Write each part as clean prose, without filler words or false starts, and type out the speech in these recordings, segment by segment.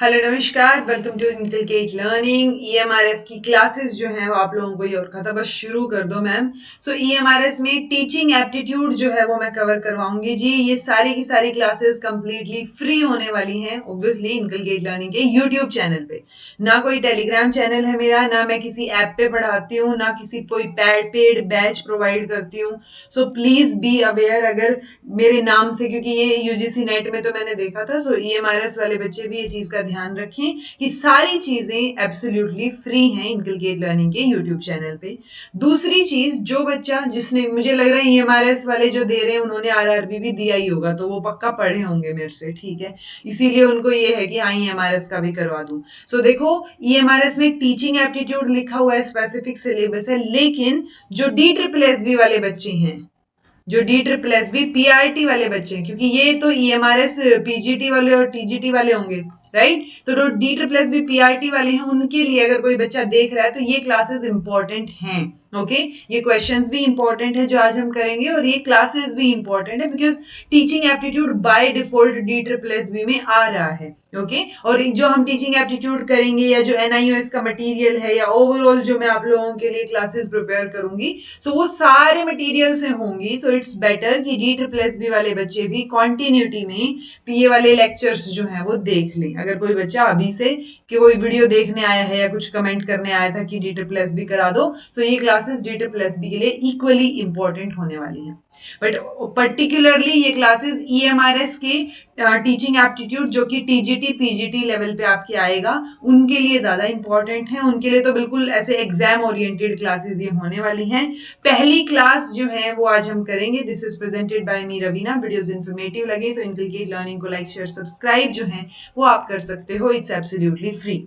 Hello नमस्कार, welcome to inculcate learning. EMRS की classes जो हैं वो आप लोगों को ये और था बस शुरू कर दो मैम। सो ईएमआरएस में टीचिंग एप्टीट्यूड जो है वो मैं कवर करवाऊंगी जी। ये सारी की सारी क्लासेस कंप्लीटली फ्री होने वाली हैं ऑब्वियसली इनकलकेट लर्निंग के यूट्यूब चैनल पे। ना कोई टेलीग्राम चैनल है मेरा, ना मैं किसी ऐप पे पढ़ाती हूँ, ना किसी कोई पेड बैच प्रोवाइड करती हूँ। सो प्लीज बी अवेयर अगर मेरे नाम से, क्योंकि ये यूजीसी नेट में तो मैंने देखा था। सो ईएमआरएस वाले बच्चे भी ये चीज का ध्यान रखें कि सारी चीजें एब्सोल्युटली फ्री हैं इनकलकेट लर्निंग के यूट्यूब चैनल पे। दूसरी चीज, जो बच्चा जिसने, मुझे लग रहा है ईएमआरएस वाले जो दे रहे हैं उन्होंने आरआरबी भी दिया ही होगा, तो वो पक्का पढ़े होंगे मेरे से, ठीक है। इसीलिए उनको ये है कि हाँ ईएमआरएस का भी करवा दूं। सो देखो, ईएमआरएस में टीचिंग एप्टीट्यूड लिखा हुआ है, स्पेसिफिक सिलेबस है, लेकिन जो डी ट्रिपल एस बी वाले बच्चे हैं, जो D triple S B PRT वाले बच्चे हैं, क्योंकि ये तो ईएमआरएस पीजीटी वाले और टीजीटी वाले होंगे, राइट। तो जो D triple S B PRT वाले हैं उनके लिए अगर कोई बच्चा देख रहा है तो ये क्लासेस इंपॉर्टेंट हैं। ओके, ये क्वेश्चंस भी इंपॉर्टेंट है जो आज हम करेंगे, और ये क्लासेस भी इंपॉर्टेंट है because teaching aptitude by default D triple S B में आ रहा है। ओके, और जो हम टीचिंग एप्टीट्यूड करेंगे या जो एनआईओएस का मटेरियल है या ओवरऑल जो मैं आप लोगों के लिए क्लासेस प्रिपेयर करूंगी, सो वो सारे मटेरियल से होंगी। सो इट्स बेटर कि डी ट्रिपल एस बी वाले बच्चे भी कॉन्टिन्यूटी में पीए वाले लेक्चर्स जो हैं वो देख लें। अगर कोई बच्चा अभी से कि कोई वीडियो देखने आया है या कुछ कमेंट करने आया था कि डी ट्रिपल एस बी करा दो, सो ये classes D triple S B के लिए इक्वली इंपॉर्टेंट होने वाली हैं। बट पर्टिकुलरली ये क्लासेस ईएमआरएस के टीचिंग एप्टीट्यूड जो कि टीजीटी पीजीटी लेवल पे आपके आएगा, उनके लिए ज्यादा इंपॉर्टेंट है। उनके लिए तो बिल्कुल ऐसे एग्जाम ओरिएंटेड क्लासेस ये होने वाली हैं। पहली क्लास जो है वो आज हम करेंगे। This is presented by me Raveena. Videos informative लगे तो इनकलकेट लर्निंग को लाइक शेयर सब्सक्राइब जो है वो आप कर सकते हो। It's absolutely free.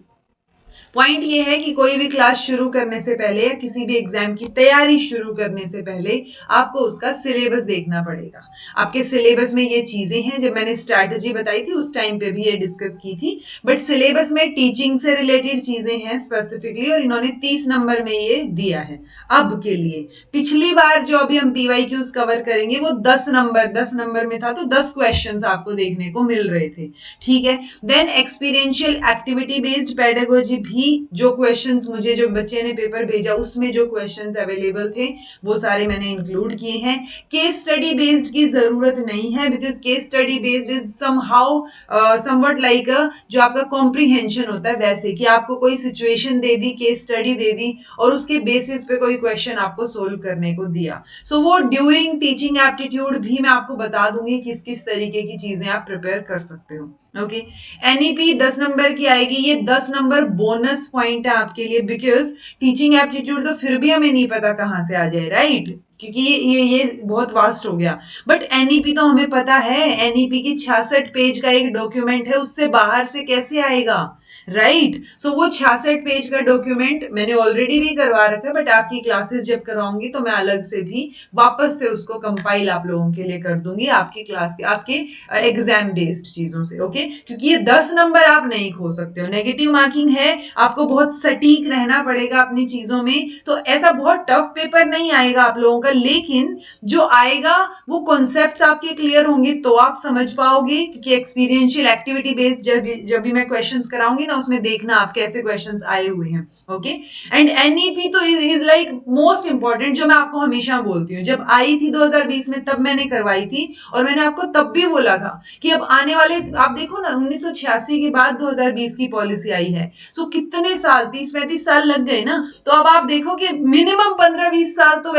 पॉइंट ये है कि कोई भी क्लास शुरू करने से पहले या किसी भी एग्जाम की तैयारी शुरू करने से पहले आपको उसका सिलेबस देखना पड़ेगा। आपके सिलेबस में ये चीजें हैं, जब मैंने स्ट्रैटेजी बताई थी उस टाइम पे भी ये डिस्कस की थी। बट सिलेबस में टीचिंग से रिलेटेड चीजें हैं स्पेसिफिकली, और इन्होंने 30 नंबर में ये दिया है अब के लिए। पिछली बार जो अभी हम पीवाईक्यूज कवर करेंगे वो 10 नंबर में था, तो 10 क्वेश्चन आपको देखने को मिल रहे थे, ठीक है। Then experiential activity based pedagogy भी, जो क्वेश्चंस मुझे जो बच्चे ने पेपर भेजा उसमें जो क्वेश्चंस अवेलेबल थे वो सारे मैंने इंक्लूड किए हैं। केस स्टडी बेस्ड की जरूरत नहीं है because case study based is somehow somewhat like जो आपका कॉम्प्रिहेंशन होता है, वैसे कि आपको कोई सिचुएशन दे दी, केस स्टडी दे दी और उसके बेसिस पे कोई क्वेश्चन आपको सोल्व करने को दिया। सो वो ड्यूरिंग टीचिंग एप्टीट्यूड भी मैं आपको बता दूंगी किस किस तरीके की चीजें आप प्रिपेयर कर सकते हो। ओके, एनईपी 10 नंबर की आएगी। ये 10 नंबर बोनस पॉइंट है आपके लिए बिकॉज टीचिंग एप्टीट्यूड तो फिर भी हमें नहीं पता कहां से आ जाए, राइट, क्योंकि ये बहुत वास्ट हो गया। बट एनईपी तो हमें पता है, एनईपी की 66 पेज का एक डॉक्यूमेंट है, उससे बाहर से कैसे आएगा, राइट। सो वो 66 पेज का डॉक्यूमेंट मैंने ऑलरेडी भी करवा रखा है, बट आपकी क्लासेस जब करवाऊंगी तो मैं अलग से भी वापस से उसको कंपाइल आप लोगों के लिए कर दूंगी आपकी क्लास के, आपके एग्जाम बेस्ड चीजों से। ओके, क्योंकि ये 10 नंबर आप नहीं खो सकते हो, नेगेटिव मार्किंग है, आपको बहुत सटीक रहना पड़ेगा अपनी चीजों में। तो ऐसा बहुत टफ पेपर नहीं आएगा आप लोगों का, लेकिन जो आएगा वो कॉन्सेप्ट्स आपके क्लियर होंगे तो आप समझ पाओगे, क्योंकि एक्सपीरियंशियल एक्टिविटी बेस्ड जब भी मैं क्वेश्चंस कराऊंगी ना उसमें देखना आप कैसे क्वेश्चंस आए हुए हैं। ओके, एंड एनईपी तो इज लाइक मोस्ट इंपॉर्टेंट, जो मैं आपको हमेशा बोलती हूँ। जब आई थी 2020 में तब मैंने करवाई थी, और मैंने आपको तब भी बोला था कि अब आने वाले, आप देखो ना 1986 के बाद 2020 की पॉलिसी आई है, सो कितने साल, 30-35 साल लग गए ना। तो अब आप देखो कि मिनिमम 15-20 साल तो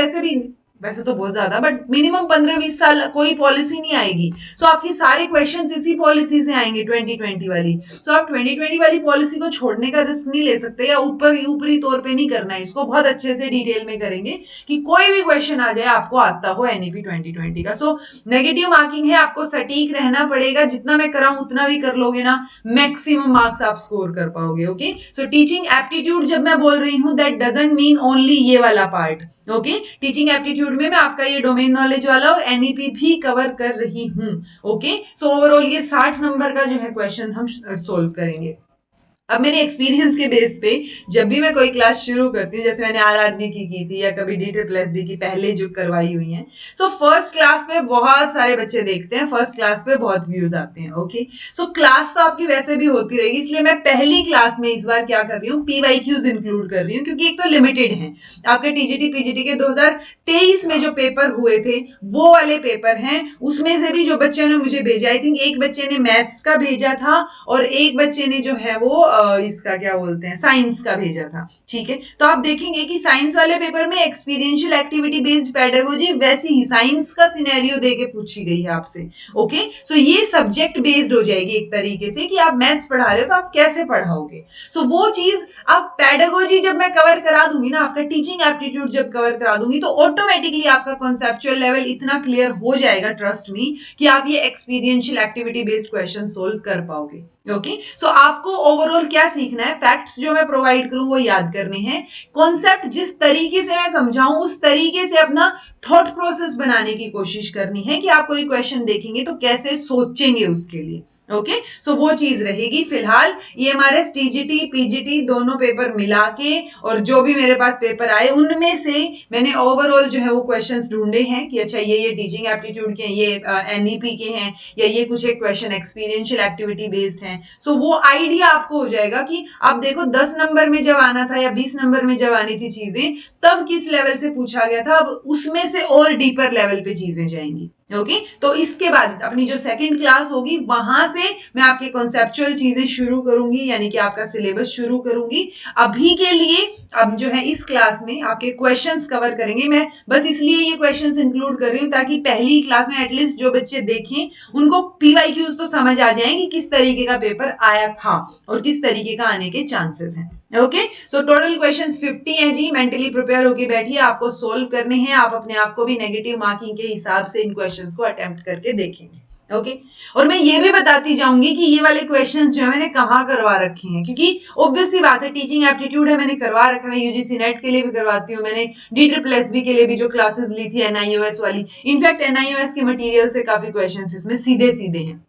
वैसे तो बहुत ज्यादा, बट मिनिमम 15-20 साल कोई पॉलिसी नहीं आएगी। सो आपके सारे क्वेश्चंस इसी पॉलिसी से आएंगे 2020 वाली। सो आप 2020 वाली पॉलिसी को छोड़ने का रिस्क नहीं ले सकते, या ऊपरी तौर पे नहीं करना है इसको, बहुत अच्छे से डिटेल में करेंगे कि कोई भी क्वेश्चन आ जाए आपको आता हो एनईपी 2020 का। सो नेगेटिव मार्किंग है, आपको सटीक रहना पड़ेगा, जितना मैं कराऊं उतना भी कर लोगे ना, मैक्सिमम मार्क्स आप स्कोर कर पाओगे। ओके, सो टीचिंग एप्टीट्यूड जब मैं बोल रही हूं दैट डजंट मीन ओनली ये वाला पार्ट। ओके, टीचिंग एप्टीट्यूड में मैं आपका ये डोमेन नॉलेज वाला और एनईपी भी कवर कर रही हूं। ओके, सो ओवरऑल ये 60 नंबर का जो है क्वेश्चन हम सोल्व करेंगे। अब मेरे एक्सपीरियंस के बेस पे जब भी मैं कोई क्लास शुरू करती हूँ, जैसे मैंने आरआरबी की थी या कभी DSSB की पहले जो करवाई हुई है, सो फर्स्ट क्लास पे बहुत सारे बच्चे देखते हैं, फर्स्ट क्लास पे बहुत व्यूज आते हैं। ओके, सो क्लास तो आपकी वैसे भी होती रहेगी, इसलिए मैं पहली क्लास में इस बार क्या कर रही हूँ, PYQs इंक्लूड कर रही हूँ, क्योंकि एक तो लिमिटेड है आपके TGT PGT के 2023 में जो पेपर हुए थे वो वाले पेपर हैं, उसमें से भी जो बच्चे ने मुझे भेजा, आई थिंक एक बच्चे ने मैथ्स का भेजा था और एक बच्चे ने जो है वो इसका क्या बोलते हैं, साइंस का भेजा था। ठीक है, तो आप देखेंगे कि साइंस वाले पेपर में एक्सपीरियंशियल एक्टिविटी बेस्ड पेडागोजी वैसी ही साइंस का सिनेरियो देके पूछी गई है आपसे। ओके, सो ये सब्जेक्ट बेस्ड हो जाएगी एक तरीके से कि आप मैथ्स पढ़ा रहे हो तो आप कैसे पढ़ाओगे। सो वो चीज आप पेडागोजी जब मैं कवर करा दूंगी ना, आपका टीचिंग एप्टीट्यूड जब कवर करा दूंगी, तो ऑटोमेटिकली आपका कॉन्सेप्चुअल लेवल इतना क्लियर हो जाएगा, ट्रस्ट मी, कि आप ये experiential activity based question solve कर पाओगे। ओके, सो आपको ओवरऑल क्या सीखना है, फैक्ट्स जो मैं प्रोवाइड करूं वो याद करने हैं, कॉन्सेप्ट जिस तरीके से मैं समझाऊं उस तरीके से अपना थॉट प्रोसेस बनाने की कोशिश करनी है कि आप कोई क्वेश्चन देखेंगे तो कैसे सोचेंगे उसके लिए। ओके, सो वो चीज रहेगी। फिलहाल EMRS TGT PGT दोनों पेपर मिला के और जो भी मेरे पास पेपर आए उनमें से मैंने ओवरऑल जो है वो क्वेश्चंस ढूंढे हैं कि अच्छा ये टीचिंग एप्टीट्यूड के, ये NEP के हैं, या ये कुछ एक क्वेश्चन एक्सपीरियंशियल एक्टिविटी बेस्ड हैं। सो वो आइडिया आपको हो जाएगा कि आप देखो 10 नंबर में जब आना था या 20 नंबर में जब आनी थी चीजें, तब किस लेवल से पूछा गया था, अब उसमें से और डीपर लेवल पे चीजें जाएंगी। ओके, तो इसके बाद अपनी जो सेकंड क्लास होगी वहां से मैं आपके कॉन्सेप्चुअल चीजें शुरू करूंगी, यानी कि आपका सिलेबस शुरू करूंगी। अभी के लिए अब जो है इस क्लास में आपके क्वेश्चंस कवर करेंगे, मैं बस इसलिए ये क्वेश्चंस इंक्लूड कर रही हूं ताकि पहली क्लास में एटलीस्ट जो बच्चे देखें उनको PYQs तो समझ आ जाए कि किस तरीके का पेपर आया था और किस तरीके का आने के चांसेस हैं। ओके, सो टोटल क्वेश्चंस 50 हैं जी, मेंटली प्रिपेयर होके बैठिए, आपको सोल्व करने हैं, आप अपने आप को भी नेगेटिव मार्किंग के हिसाब से इन क्वेश्चंस को अटेम्प्ट करके देखेंगे। ओके, और मैं ये भी बताती जाऊंगी कि ये वाले क्वेश्चंस जो है मैंने कहाँ करवा रखे हैं, क्योंकि ऑब्वियस सी बात है टीचिंग एप्टीट्यूड है मैंने करवा रखा है, UGC नेट के लिए भी करवाती हूँ, मैंने DSSB के लिए भी जो क्लासेस ली थी NIOS वाली, इनफैक्ट NIOS के मटेरियल से काफी क्वेश्चंस इसमें सीधे सीधे हैं।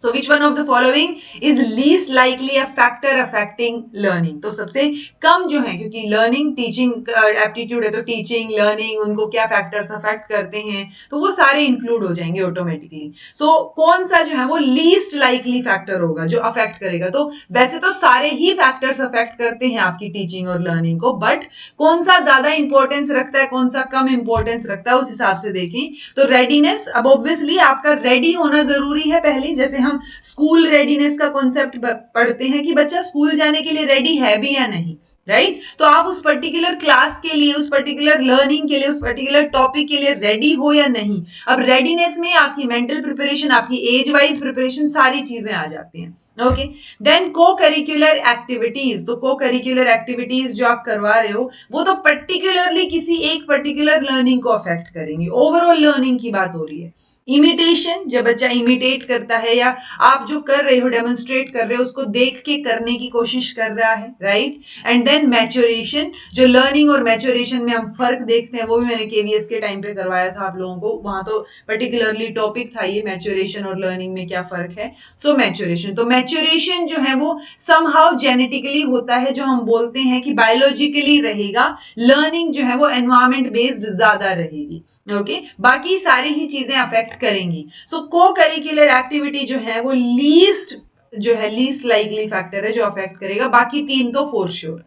So which one of the following is least likely a factor affecting learning? तो सबसे कम जो है, क्योंकि लर्निंग टीचिंग एप्टीट्यूड है तो टीचिंग लर्निंग उनको क्या फैक्टर्स अफेक्ट करते हैं, तो वो सारे इंक्लूड हो जाएंगे ऑटोमेटिकली। सो कौन सा जो है वो लीस्ट लाइकली फैक्टर होगा जो अफेक्ट करेगा, तो वैसे तो सारे ही फैक्टर्स अफेक्ट करते हैं आपकी टीचिंग और लर्निंग को, बट कौन सा ज्यादा इंपॉर्टेंस रखता है, कौन सा कम इंपॉर्टेंस रखता है, उस हिसाब से देखें। तो रेडीनेस, अब ऑब्वियसली आपका रेडी होना जरूरी है पहले, जैसे हम स्कूल रेडीनेस का कॉन्सेप्ट पढ़ते हैं कि बच्चा स्कूल जाने के लिए रेडी है भी या नहीं, राइट? तो आप उस पर्टिकुलर क्लास के लिए, उस पर्टिकुलर लर्निंग के लिए, उस पर्टिकुलर टॉपिक के लिए रेडी हो या नहीं। अब रेडीनेस में आपकी मेंटल प्रिपरेशन, आपकी एज वाइज प्रिपरेशन, सारी चीजें आ जाती हैं। ओके, देन को करिकुलर एक्टिविटीज, तो को करिकुलर एक्टिविटीज जो आप करवा रहे हो वो तो पर्टिकुलरली किसी एक पर्टिकुलर लर्निंग को अफेक्ट करेंगी, ओवरऑल लर्निंग की बात हो रही है। इमिटेशन, जब बच्चा इमिटेट करता है या आप जो कर रहे हो डेमोन्स्ट्रेट कर रहे हो उसको देख के करने की कोशिश कर रहा है, राइट? एंड देन मैच्योरेशन, जो लर्निंग और मैच्योरेशन में हम फर्क देखते हैं, वो भी मैंने KVS के टाइम पे करवाया था आप लोगों को, वहां तो पर्टिकुलरली टॉपिक था ये, मैच्योरेशन और लर्निंग में क्या फर्क है। सो मैच्योरेशन, तो मैच्योरेशन जो है वो समहाउ जेनेटिकली होता है, जो हम बोलते हैं कि बायोलॉजिकली रहेगा, लर्निंग जो है वो एनवायरमेंट बेस्ड ज्यादा रहेगी। ओके, बाकी सारी ही चीजें अफेक्ट करेंगी। सो को करिकुलर एक्टिविटी जो है वो लीस्ट लाइकली फैक्टर है जो अफेक्ट करेगा, बाकी तीन तो फॉर श्योर।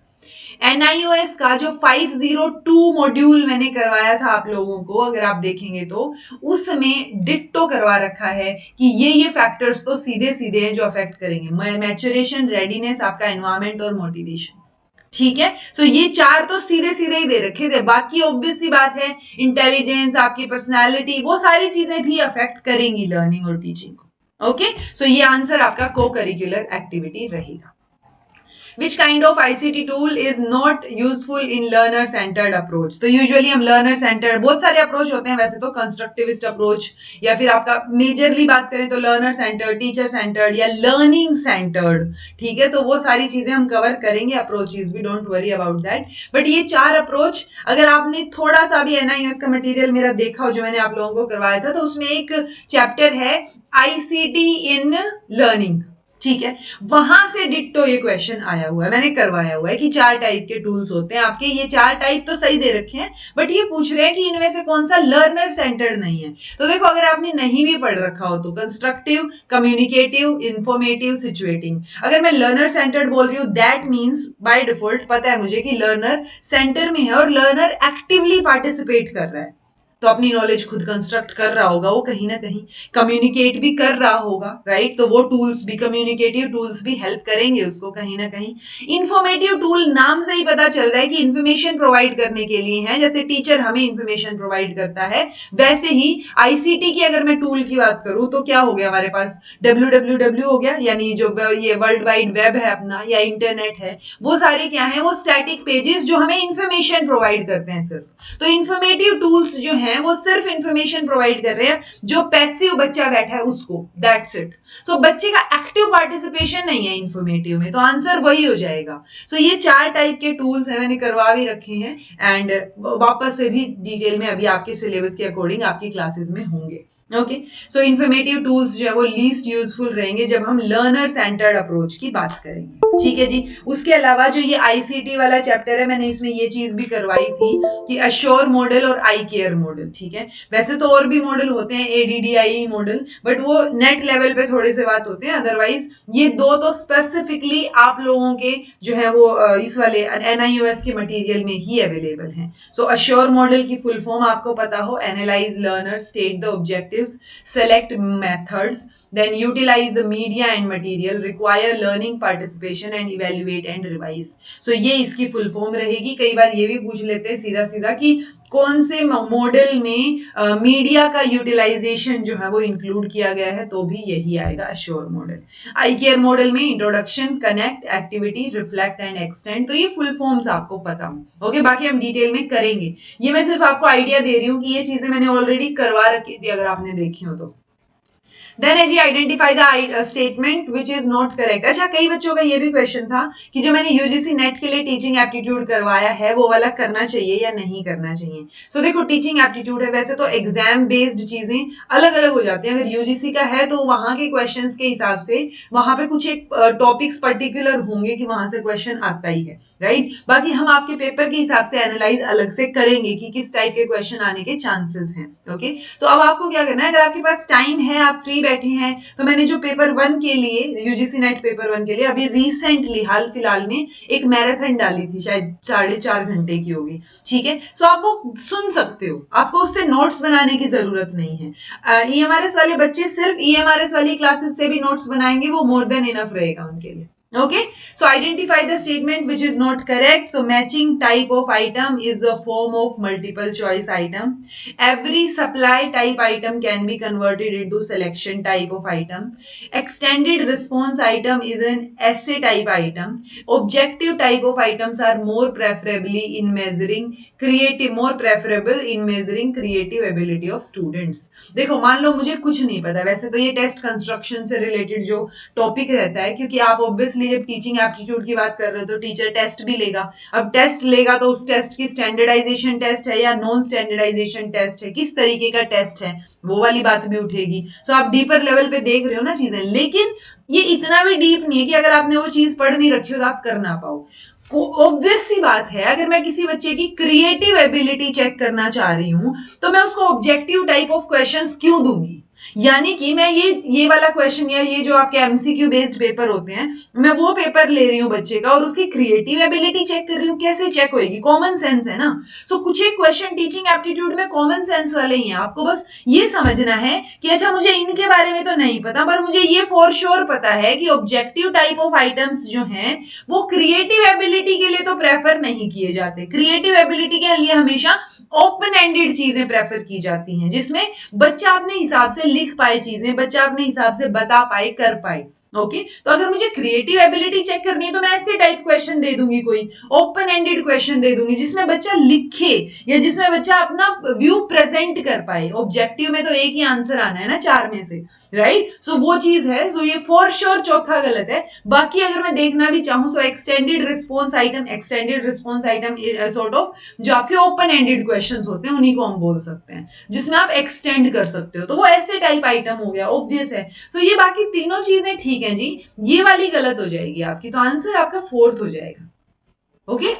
NIOS का जो 502 मॉड्यूल मैंने करवाया था आप लोगों को, अगर आप देखेंगे तो उसमें डिट्टो करवा रखा है कि ये फैक्टर्स तो सीधे सीधे हैं जो अफेक्ट करेंगे, मैच्योरेशन, रेडीनेस, आपका एनवायरमेंट और मोटिवेशन। ठीक है, सो ये चार तो सीधे सीधे ही दे रखे थे, बाकी ऑब्वियस सी बात है इंटेलिजेंस, आपकी पर्सनालिटी, वो सारी चीजें भी अफेक्ट करेंगी लर्निंग और टीचिंग को। ओके, सो ये आंसर आपका को करिकुलर एक्टिविटी रहेगा। Which kind of ICT tool is not useful in learner centered approach? तो यूजुअली हम learner centered, बहुत सारे अप्रोच होते हैं वैसे तो, कंस्ट्रक्टिविस्ट अप्रोच, या फिर आपका मेजरली बात करें तो learner centered, टीचर centered या learning centered। ठीक है, तो वो सारी चीजें हम कवर करेंगे, अप्रोचेस भी, don't worry about that. But ये चार अप्रोच, अगर आपने थोड़ा सा भी NIOS का मटेरियल मेरा देखा हो जो मैंने आप लोगों को करवाया था, तो उसमें एक चैप्टर है ICT इन लर्निंग। ठीक है, वहां से डिट्टो ये क्वेश्चन आया हुआ है, मैंने करवाया हुआ है कि 4 टाइप के टूल्स होते हैं आपके, ये 4 टाइप तो सही दे रखे हैं, बट ये पूछ रहे हैं कि इनमें से कौन सा लर्नर सेंटर्ड नहीं है। तो देखो, अगर आपने नहीं भी पढ़ रखा हो तो कंस्ट्रक्टिव, कम्युनिकेटिव, इंफॉर्मेटिव, सिचुएटिंग। अगर मैं लर्नर सेंटर्ड बोल रही हूँ, दैट मीन्स बाय डिफॉल्ट पता है मुझे कि लर्नर सेंटर में है और लर्नर एक्टिवली पार्टिसिपेट कर रहा है, तो अपनी नॉलेज खुद कंस्ट्रक्ट कर रहा होगा वो, कहीं ना कहीं कम्युनिकेट भी कर रहा होगा, राइट। तो वो टूल्स भी, कम्युनिकेटिव टूल्स भी हेल्प करेंगे उसको कहीं ना कहीं। इंफॉर्मेटिव टूल, नाम से ही पता चल रहा है कि इंफॉर्मेशन प्रोवाइड करने के लिए है, जैसे टीचर हमें इंफॉर्मेशन प्रोवाइड करता है, वैसे ही आईसीटी की अगर मैं टूल की बात करूं तो क्या हो गया हमारे पास, www हो गया, यानी जो ये वर्ल्ड वाइड वेब है अपना या इंटरनेट है, वो सारे क्या है, वो स्टैटिक पेजेस जो हमें इंफॉर्मेशन प्रोवाइड करते हैं सिर्फ। तो इंफॉर्मेटिव टूल्स जो हैं वो सिर्फ इंफॉर्मेशन प्रोवाइड कर रहे हैं, जो पैसिव बच्चा बैठा है उसको, दैट्स इट। सो बच्चे का एक्टिव पार्टिसिपेशन नहीं है इंफॉर्मेटिव में, तो आंसर वही हो जाएगा। सो ये 4 टाइप के टूल्स हैं, मैंने करवा भी रखे हैं, एंड वापस से भी डिटेल में अभी आपके सिलेबस के अकॉर्डिंग आपकी क्लासेस में होंगे। ओके, सो इंफॉर्मेटिव टूल्स जो है वो लीस्ट यूजफुल रहेंगे जब हम लर्नर सेंटर्ड अप्रोच की बात करेंगे, ठीक है जी। उसके अलावा जो ये आईसीटी वाला चैप्टर है, मैंने इसमें ये चीज भी करवाई थी कि अश्योर मॉडल और आई केयर मॉडल, ठीक है। वैसे तो और भी मॉडल होते हैं, एडीडीआई मॉडल, बट वो नेट लेवल पे थोड़े से बात होते हैं, अदरवाइज ये दो तो स्पेसिफिकली आप लोगों के जो है वो इस वाले एनआईओएस के मटेरियल में ही अवेलेबल हैं। सो अश्योर मॉडल की फुल फॉर्म आपको पता हो, analyse learner, state the objectives, select methods, then utilize the media and material, require learning participation and evaluate and revise। so ये इसकी फुल फॉर्म रहेगी। कई बार ये भी पूछ लेते हैं सीधा सीधा कि कौन से मॉडल में मीडिया का यूटिलाइजेशन जो है वो इंक्लूड किया गया है, तो भी यही आएगा अश्योर मॉडल। आई केयर मॉडल में introduction, connect, activity, reflect and extend, तो ये फुल फॉर्म्स आपको पता हो। ओके, बाकी हम डिटेल में करेंगे, ये मैं सिर्फ आपको आइडिया दे रही हूँ कि ये चीजें मैंने ऑलरेडी करवा रखी थी अगर आपने देखी हो तो। देन है जी, identify the statement which is not correct. अच्छा, कई बच्चों का ये भी क्वेश्चन था कि जो मैंने यूजीसी नेट के लिए टीचिंग एप्टीट्यूड करवाया है वो वाला करना चाहिए या नहीं करना चाहिए। सो देखो, टीचिंग एप्टीट्यूड है, वैसे तो एग्जाम बेस्ड चीजें अलग अलग हो जाती हैं। अगर यूजीसी का है तो वहां के क्वेश्चंस के हिसाब से वहां पे कुछ एक टॉपिक्स पर्टिकुलर होंगे कि वहां से क्वेश्चन आता ही है, राइट। बाकी हम आपके पेपर के हिसाब से एनालाइज अलग से करेंगे कि किस टाइप के क्वेश्चन आने के चांसेस हैं। ओके, तो अब आपको क्या करना है, अगर आपके पास टाइम है, आप फ्री बैठे हैं, तो मैंने जो पेपर 1 के लिए, यूजीसी नेट पेपर 1 के लिए अभी रिसेंटली हाल फिलहाल में एक मैराथन डाली थी, शायद 4.5 घंटे की होगी, ठीक है। सो आप वो सुन सकते हो, आपको उससे नोट्स बनाने की जरूरत नहीं है। ईएमआरएस वाले बच्चे सिर्फ ईएमआरएस वाली क्लासेस से भी नोट्स बनाएंगे, वो मोर देन इनफ रहेगा उनके लिए। Okay, so identify the statement which is not correct. So matching type of item is a form of multiple choice item. Every supply type item can be converted into selection type of item. Extended response item is an essay type item. Objective type of items are more preferably in measuring creative, more preferable in measuring creative ability of students. देखो, मान लो मुझे कुछ नहीं पता, वैसे तो ये test construction से रिलेटेड जो टॉपिक रहता है, क्योंकि आप ऑब्वियसली जब टीचिंग एप्टीट्यूड की बात कर रहे हो तो टीचर टेस्ट भी लेगा। अब टेस्ट लेगा तो उस टेस्ट की स्टैंडर्डाइजेशन टेस्ट है या नॉन स्टैंडर्डाइजेशन टेस्ट है, किस तरीके का टेस्ट है, वो वाली बात भी उठेगी। सो आप डीपर लेवल पे देख रहे हो ना चीजें, लेकिन ये इतना भी डीप नहीं है कि अगर आपने वो चीज पढ़ नहीं रखी हो तो आप कर ना पाओ। ऑब्वियस सी बात है, अगर मैं किसी बच्चे की क्रिएटिव एबिलिटी चेक करना चाह रही हूं तो मैं उसको ऑब्जेक्टिव टाइप ऑफ क्वेश्चंस क्यों दूंगी। यानी कि मैं ये वाला क्वेश्चन या ये जो आपके एमसीक्यू बेस्ड पेपर होते हैं, मैं वो पेपर ले रही हूँ बच्चे का और उसकी क्रिएटिव एबिलिटी चेक कर रही हूँ, कैसे चेक होएगी, कॉमन सेंस है ना। सो कुछ एक क्वेश्चन टीचिंग एप्टीट्यूड में कॉमन सेंस वाले ही हैं, आपको बस ये समझना है कि अच्छा मुझे इनके बारे में तो नहीं पता, पर मुझे ये फॉर श्योर पता है कि ऑब्जेक्टिव टाइप ऑफ आइटम्स जो हैं वो क्रिएटिव एबिलिटी के लिए तो प्रेफर नहीं किए जाते। क्रिएटिव एबिलिटी के लिए हमेशा ओपन एंडेड चीजें प्रेफर की जाती हैं, जिसमें बच्चा अपने हिसाब से लिख पाए चीजें, बच्चा अपने हिसाब से बता पाए, कर पाए। ओके, तो अगर मुझे क्रिएटिव एबिलिटी चेक करनी है तो मैं ऐसे टाइप क्वेश्चन दे दूंगी, कोई ओपन एंडेड क्वेश्चन दे दूंगी जिसमें बच्चा लिखे या जिसमें बच्चा अपना व्यू प्रेजेंट कर पाए। ऑब्जेक्टिव में तो एक ही आंसर आना है ना 4 में से, राइट, सो वो चीज है, सो ये फॉर श्योर चौथा गलत है। बाकी अगर मैं देखना भी चाहूं, so extended response item sort of जो आपके ओपन एंडेड क्वेश्चंस होते हैं उन्हीं को हम बोल सकते हैं, जिसमें आप एक्सटेंड कर सकते हो, तो वो ऐसे टाइप आइटम हो गया, ऑब्वियस है। सो ये बाकी तीनों चीजें ठीक है जी, ये वाली गलत हो जाएगी आपकी, तो आंसर आपका फोर्थ हो जाएगा। Okay,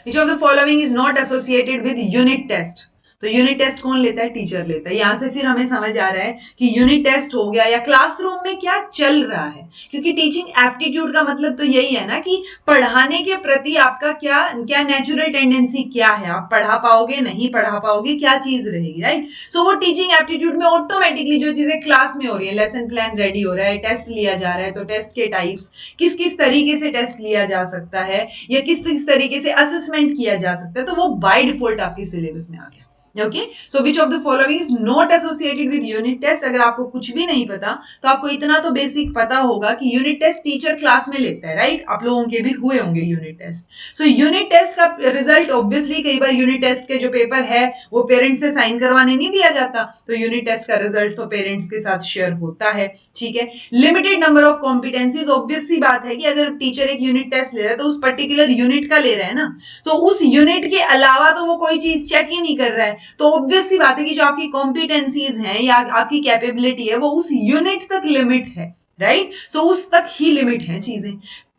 which of the following is not associated with unit test. तो यूनिट टेस्ट कौन लेता है? टीचर लेता है। यहां से फिर हमें समझ आ रहा है कि यूनिट टेस्ट हो गया या क्लासरूम में क्या चल रहा है, क्योंकि टीचिंग एप्टीट्यूड का मतलब तो यही है ना कि पढ़ाने के प्रति आपका क्या क्या नेचुरल टेंडेंसी क्या है, आप पढ़ा पाओगे नहीं पढ़ा पाओगे, क्या चीज रहेगी, राइट। सो वो टीचिंग एप्टीट्यूड में ऑटोमेटिकली जो चीजें क्लास में हो रही है, लेसन प्लान रेडी हो रहा है, टेस्ट लिया जा रहा है, तो टेस्ट के टाइप्स किस किस तरीके से टेस्ट लिया जा सकता है या किस किस तरीके से असेसमेंट किया जा सकता है, तो वो बाय डिफॉल्ट आपके सिलेबस में आ गया। Okay, so which of the following is not associated with unit test. अगर आपको कुछ भी नहीं पता तो आपको इतना तो बेसिक पता होगा कि यूनिट टेस्ट टीचर क्लास में लेता है, राइट। आप लोगों के भी हुए होंगे unit test. So unit test का रिजल्ट ऑब्वियसली कई बार यूनिट टेस्ट के जो पेपर है वो पेरेंट्स से साइन करवाने नहीं दिया जाता, तो यूनिट टेस्ट का रिजल्ट तो पेरेंट्स के साथ शेयर होता है, ठीक है। Limited number of competencies, obvious सी बात है कि अगर टीचर एक यूनिट टेस्ट ले रहा है तो उस पर्टिकुलर यूनिट का ले रहा है ना, तो उस यूनिट के अलावा तो वो कोई चीज चेक ही नहीं कर रहा है, तो ऑब्वियस सी बात है कि जो आपकी कॉम्पिटेंसीज हैं या आपकी कैपेबिलिटी है वो उस यूनिट तक लिमिट है, राइट। सो उस तक ही लिमिट है चीजें,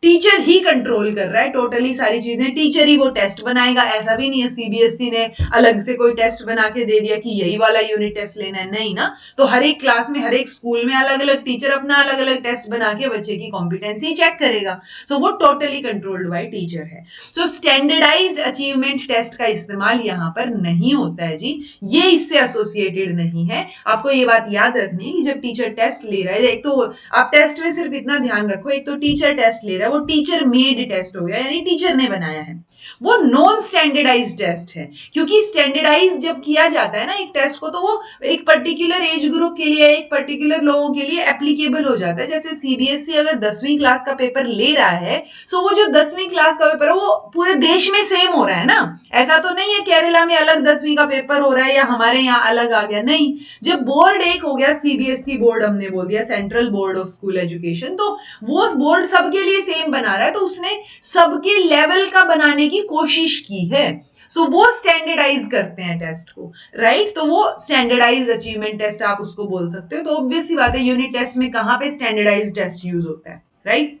टीचर ही कंट्रोल कर रहा है टोटली सारी चीजें, टीचर ही वो टेस्ट बनाएगा। ऐसा भी नहीं है सीबीएसई ने अलग से कोई टेस्ट बना के दे दिया कि यही वाला यूनिट टेस्ट लेना है, नहीं ना। तो हर एक क्लास में हर एक स्कूल में अलग अलग टीचर अपना अलग अलग टेस्ट बना के बच्चे की कॉम्पिटेंसी चेक करेगा, सो वो टोटली कंट्रोल्ड बाय टीचर है। सो स्टैंडर्डाइज्ड अचीवमेंट टेस्ट का इस्तेमाल यहाँ पर नहीं होता है जी, ये इससे एसोसिएटेड नहीं है। आपको ये बात याद रखनी है कि जब टीचर टेस्ट ले रहा है, एक तो आप टेस्ट में सिर्फ इतना ध्यान रखो, एक तो टीचर टेस्ट ले रहा है, वो टीचर मेड टेस्ट हो गया, यानी टीचर ने बनाया है। वो नॉन स्टैंडर्डाइज टेस्ट है, क्योंकि स्टैंडर्डाइज जब किया जाता है ना एक टेस्ट को, तो वो एक पर्टिकुलर एज ग्रुप के लिए, एक पर्टिकुलर लोगों के लिए एप्लीकेबल हो जाता है। जैसे सीबीएसई अगर 10वीं क्लास का पेपर ले रहा है, सो वो जो 10वीं क्लास का पेपर है वो पूरे देश में सेम हो रहा है ना। ऐसा तो नहीं है केरला में अलग 10वीं का पेपर हो रहा है या हमारे यहाँ अलग आ गया, नहीं। जब बोर्ड एक हो गया, सीबीएसई बोर्ड हमने बोल दिया, central board of school education, तो वो बोर्ड सबके लिए सेम बना रहा है, तो उसने सबके लेवल का बनाने की कोशिश की है। सो वो स्टैंडर्डाइज करते हैं टेस्ट को, राइट। तो वो स्टैंडर्डाइज अचीवमेंट टेस्ट आप उसको बोल सकते हो। तो ऑब्वियस सी बात है यूनिट टेस्ट में कहां पे स्टैंडर्डाइज टेस्ट यूज होता है, right.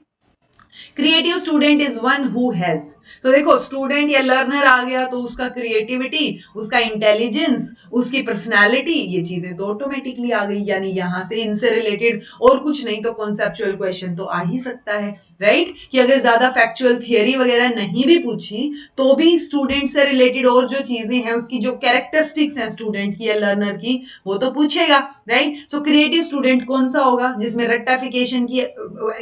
Creative student is one who has, तो देखो स्टूडेंट या लर्नर आ गया तो उसका क्रिएटिविटी, उसका इंटेलिजेंस, उसकी पर्सनालिटी, ये चीजें तो ऑटोमेटिकली आ गई, यानी यहां से इनसे रिलेटेड और कुछ नहीं तो कॉन्सेप्चुअल क्वेश्चन तो आ ही सकता है, राइट। कि अगर ज्यादा फैक्चुअल थियरी वगैरह नहीं भी पूछी तो भी स्टूडेंट से रिलेटेड और जो चीजें हैं, उसकी जो कैरेक्टरिस्टिक्स हैं स्टूडेंट की या लर्नर की, वो तो पूछेगा, राइट। सो क्रिएटिव स्टूडेंट कौन सा होगा? जिसमें रट्टाफिकेशन की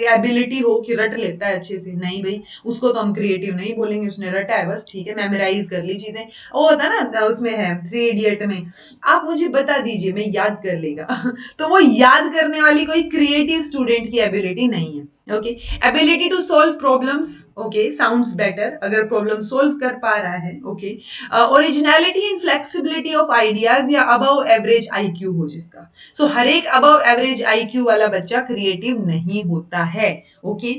एबिलिटी हो कि रट लेता है अच्छे से, नहीं भाई, उसको तो हम क्रिएटिव नहीं बोलेंगे, उसने रटा है बस, ठीक है, मेमोराइज कर ली चीजें। वो होता है ना, उसमें है 3 इडियट में, आप मुझे बता दीजिए मैं याद कर लेगा तो वो याद करने वाली कोई क्रिएटिव स्टूडेंट की एबिलिटी नहीं है। Okay, ability to solve problems, okay, sounds better, अगर प्रॉब्लम सॉल्व कर पा रहा है, okay. Originality and flexibility of ideas या अबव एवरेज आईक्यू हो जिसका, सो हर एक अबव एवरेज आईक्यू वाला बच्चा क्रिएटिव नहीं होता है, ओके।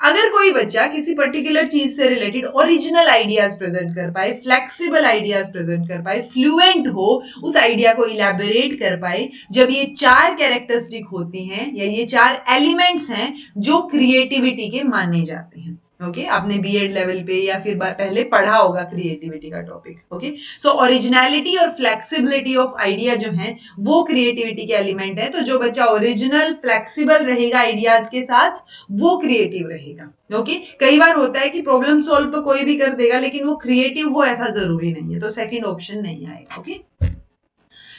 अगर कोई बच्चा किसी पर्टिकुलर चीज से रिलेटेड ओरिजिनल आइडियाज प्रेजेंट कर पाए, फ्लेक्सिबल आइडियाज प्रेजेंट कर पाए, फ्लुएंट हो, उस आइडिया को इलैबोरेट कर पाए, जब ये 4 कैरेक्टरिस्टिक होती हैं या ये 4 एलिमेंट्स हैं जो क्रिएटिविटी के माने जाते हैं, ओके। आपने बीएड लेवल पे या फिर पहले पढ़ा होगा क्रिएटिविटी का टॉपिक, ओके। सो ओरिजिनलिटी और फ्लेक्सिबिलिटी ऑफ आइडिया जो है वो क्रिएटिविटी के एलिमेंट है। तो जो बच्चा ओरिजिनल फ्लेक्सिबल रहेगा आइडियाज के साथ वो क्रिएटिव रहेगा, ओके। कई बार होता है कि प्रॉब्लम सॉल्व तो कोई भी कर देगा लेकिन वो क्रिएटिव हो ऐसा जरूरी नहीं है, तो सेकंड ऑप्शन नहीं आएगा, okay.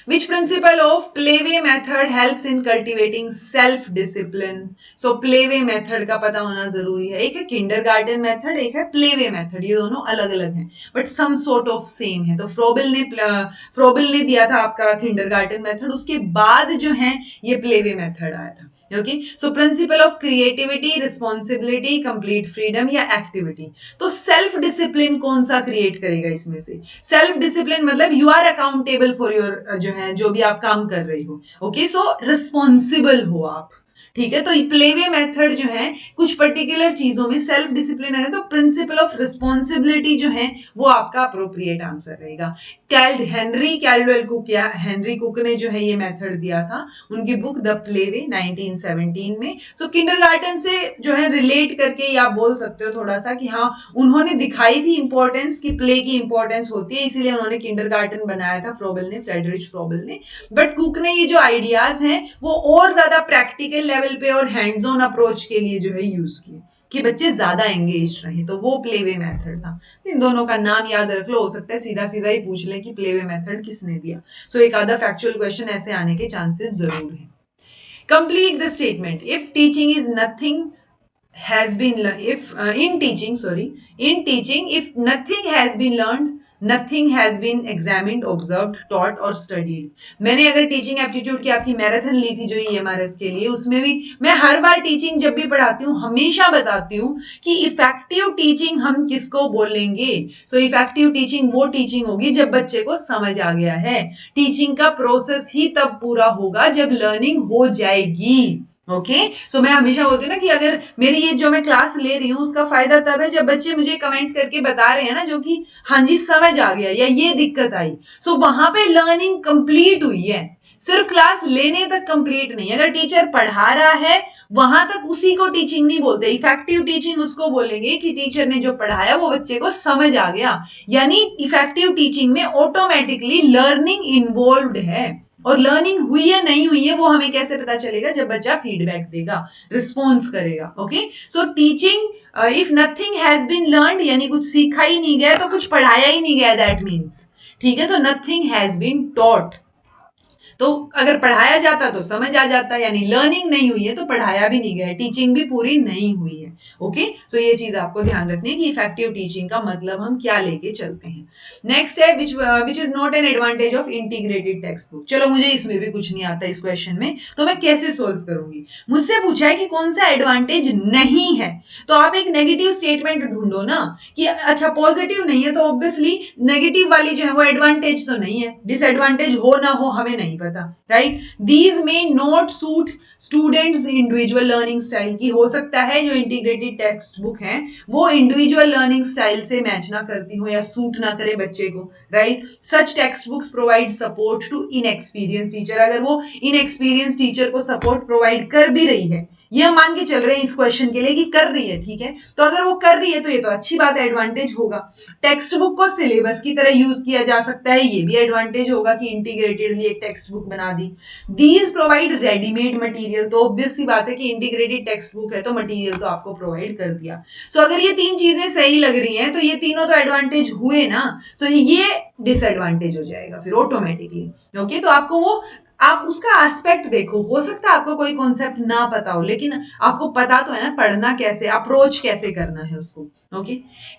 Which principle of playway method helps in cultivating self discipline? So playway method का पता होना जरूरी है। एक है kindergarten method, एक है playway method, ये दोनों अलग अलग हैं but some sort of same है। तो फ्रोबिल ने दिया था आपका kindergarten method, उसके बाद जो है ये playway method आया था, okay. So principle of creativity, responsibility, complete freedom या एक्टिविटी। तो सेल्फ डिसिप्लिन कौन सा क्रिएट करेगा इसमें से? सेल्फ डिसिप्लिन मतलब you are accountable for your जो जो है, जो भी आप काम कर रही हो। ओके, सो रिस्पॉन्सिबल हो आप, ठीक है। तो प्लेवे मेथड जो है कुछ पर्टिकुलर चीजों में सेल्फ डिसिप्लिन है, तो प्रिंसिपल ऑफ रिस्पॉन्सिबिलिटी जो है वो आपका अप्रोप्रिएट आंसर रहेगा। हेनरी कैल्डवेल कुक, या हेनरी कुक ने जो है ये मेथड दिया था उनकी बुक द प्लेवे 1917 में। सो किंडरगार्टन से जो है रिलेट करके आप बोल सकते हो थोड़ा सा कि हाँ, उन्होंने दिखाई थी इंपॉर्टेंस कि प्ले की इंपॉर्टेंस होती है, इसीलिए उन्होंने किंडरगार्टन बनाया था फ्रोबेल ने, फ्रेडरिच फ्रोबेल ने। बट कुक ने ये जो आइडियाज हैं वो और ज्यादा प्रैक्टिकल लेवल पे और हैंड्स ऑन अप्रोच के लिए जो है यूज किए कि बच्चे ज्यादा एंगेज रहे, तो वो प्लेवे मेथड था। इन दोनों का नाम याद रख लो, हो सकता है सीधा सीधा ही पूछ ले कि प्लेवे मेथड किसने दिया। सो एक आधा फैक्चुअल क्वेश्चन ऐसे आने के चांसेस जरूर हैं। Complete the statement. If teaching is nothing has been in teaching if nothing has been learned, nothing has been examined, observed, taught or studied। मैंने अगर टीचिंग एप्टीट्यूड की आपकी मैराथन ली थी जो EMRS के लिए, उसमें भी मैं हर बार टीचिंग जब भी पढ़ाती हूँ हमेशा बताती हूँ कि इफेक्टिव टीचिंग हम किसको बोलेंगे। सो इफेक्टिव टीचिंग वो टीचिंग होगी जब बच्चे को समझ आ गया है। टीचिंग का प्रोसेस ही तब पूरा होगा जब लर्निंग हो जाएगी। ओके, सो मैं हमेशा बोलती हूँ ना कि अगर मेरी ये जो मैं क्लास ले रही हूँ उसका फायदा तब है जब बच्चे मुझे कमेंट करके बता रहे हैं ना, जो कि हाँ जी समझ आ गया या ये दिक्कत आई। सो वहां पे लर्निंग कंप्लीट हुई है, सिर्फ क्लास लेने तक कंप्लीट नहीं। अगर टीचर पढ़ा रहा है वहां तक उसी को टीचिंग नहीं बोलते। इफेक्टिव टीचिंग उसको बोलेंगे कि टीचर ने जो पढ़ाया वो बच्चे को समझ आ गया, यानी इफेक्टिव टीचिंग में ऑटोमेटिकली लर्निंग इन्वॉल्व्ड है। और लर्निंग हुई है नहीं हुई है वो हमें कैसे पता चलेगा? जब बच्चा फीडबैक देगा, रिस्पॉन्स करेगा। Okay, so teaching if nothing has been learned, यानी कुछ सीखा ही नहीं गया तो कुछ पढ़ाया ही नहीं गया, दैट मीन्स, ठीक है। तो नथिंग हैज बीन टॉट, तो अगर पढ़ाया जाता तो समझ आ जाता, यानी लर्निंग नहीं हुई है तो पढ़ाया भी नहीं गया, टीचिंग भी पूरी नहीं हुई है। ओके, सो ये चीज आपको ध्यान रखनी है कि इफेक्टिव टीचिंग का मतलब हम क्या लेके चलते हैं। नेक्स्ट है विच is not an advantage of integrated text book. चलो, मुझे इसमें भी कुछ नहीं आता इस क्वेश्चन में, तो मैं कैसे सोल्व करूंगी? मुझसे पूछा है कि कौन सा एडवांटेज नहीं है, तो आप एक नेगेटिव स्टेटमेंट ढूंढो ना कि अच्छा पॉजिटिव नहीं है, तो ऑब्वियसली नेगेटिव वाली जो है वो एडवांटेज तो नहीं है, डिसएडवांटेज हो ना हो हमें नहीं पता, राइट। दीज में not suit students individual learning style, की हो सकता है जो इंटीग्रेटेड टेक्स्ट बुक है वो इंडिविजुअल लर्निंग स्टाइल से मैच ना करती हो या सूट ना करे बच्चे को, right. Such text books provide support to inexperience teacher. अगर वो इनएक्सपीरियंस टीचर को सपोर्ट प्रोवाइड कर भी रही है, ये हम मान के चल रहे हैं इस क्वेश्चन के लिए कि कर रही है, ठीक है, तो अगर वो कर रही है तो ये तो अच्छी बात है, एडवांटेज होगा। टेक्स्ट बुक को सिलेबस की तरह यूज किया जा सकता है, ये भी एडवांटेज होगा कि इंटीग्रेटेडली एक टेक्स्ट बुक बना दी। दीज प्रोवाइड रेडीमेड मटेरियल, तो ऑब्वियस सी बात है कि इंटीग्रेटेड टेक्स्ट बुक है तो मटेरियल तो आपको प्रोवाइड कर दिया। सो अगर ये तीन चीजें सही लग रही हैं तो ये तीनों तो एडवांटेज हुए ना, सो ये डिसएडवांटेज हो जाएगा फिर ऑटोमेटिकली। ओके, तो आपको वो आप उसका एस्पेक्ट देखो, हो सकता है आपको कोई कॉन्सेप्ट ना पता हो लेकिन आपको पता तो है ना पढ़ना कैसे, अप्रोच कैसे करना है उसको। Okay,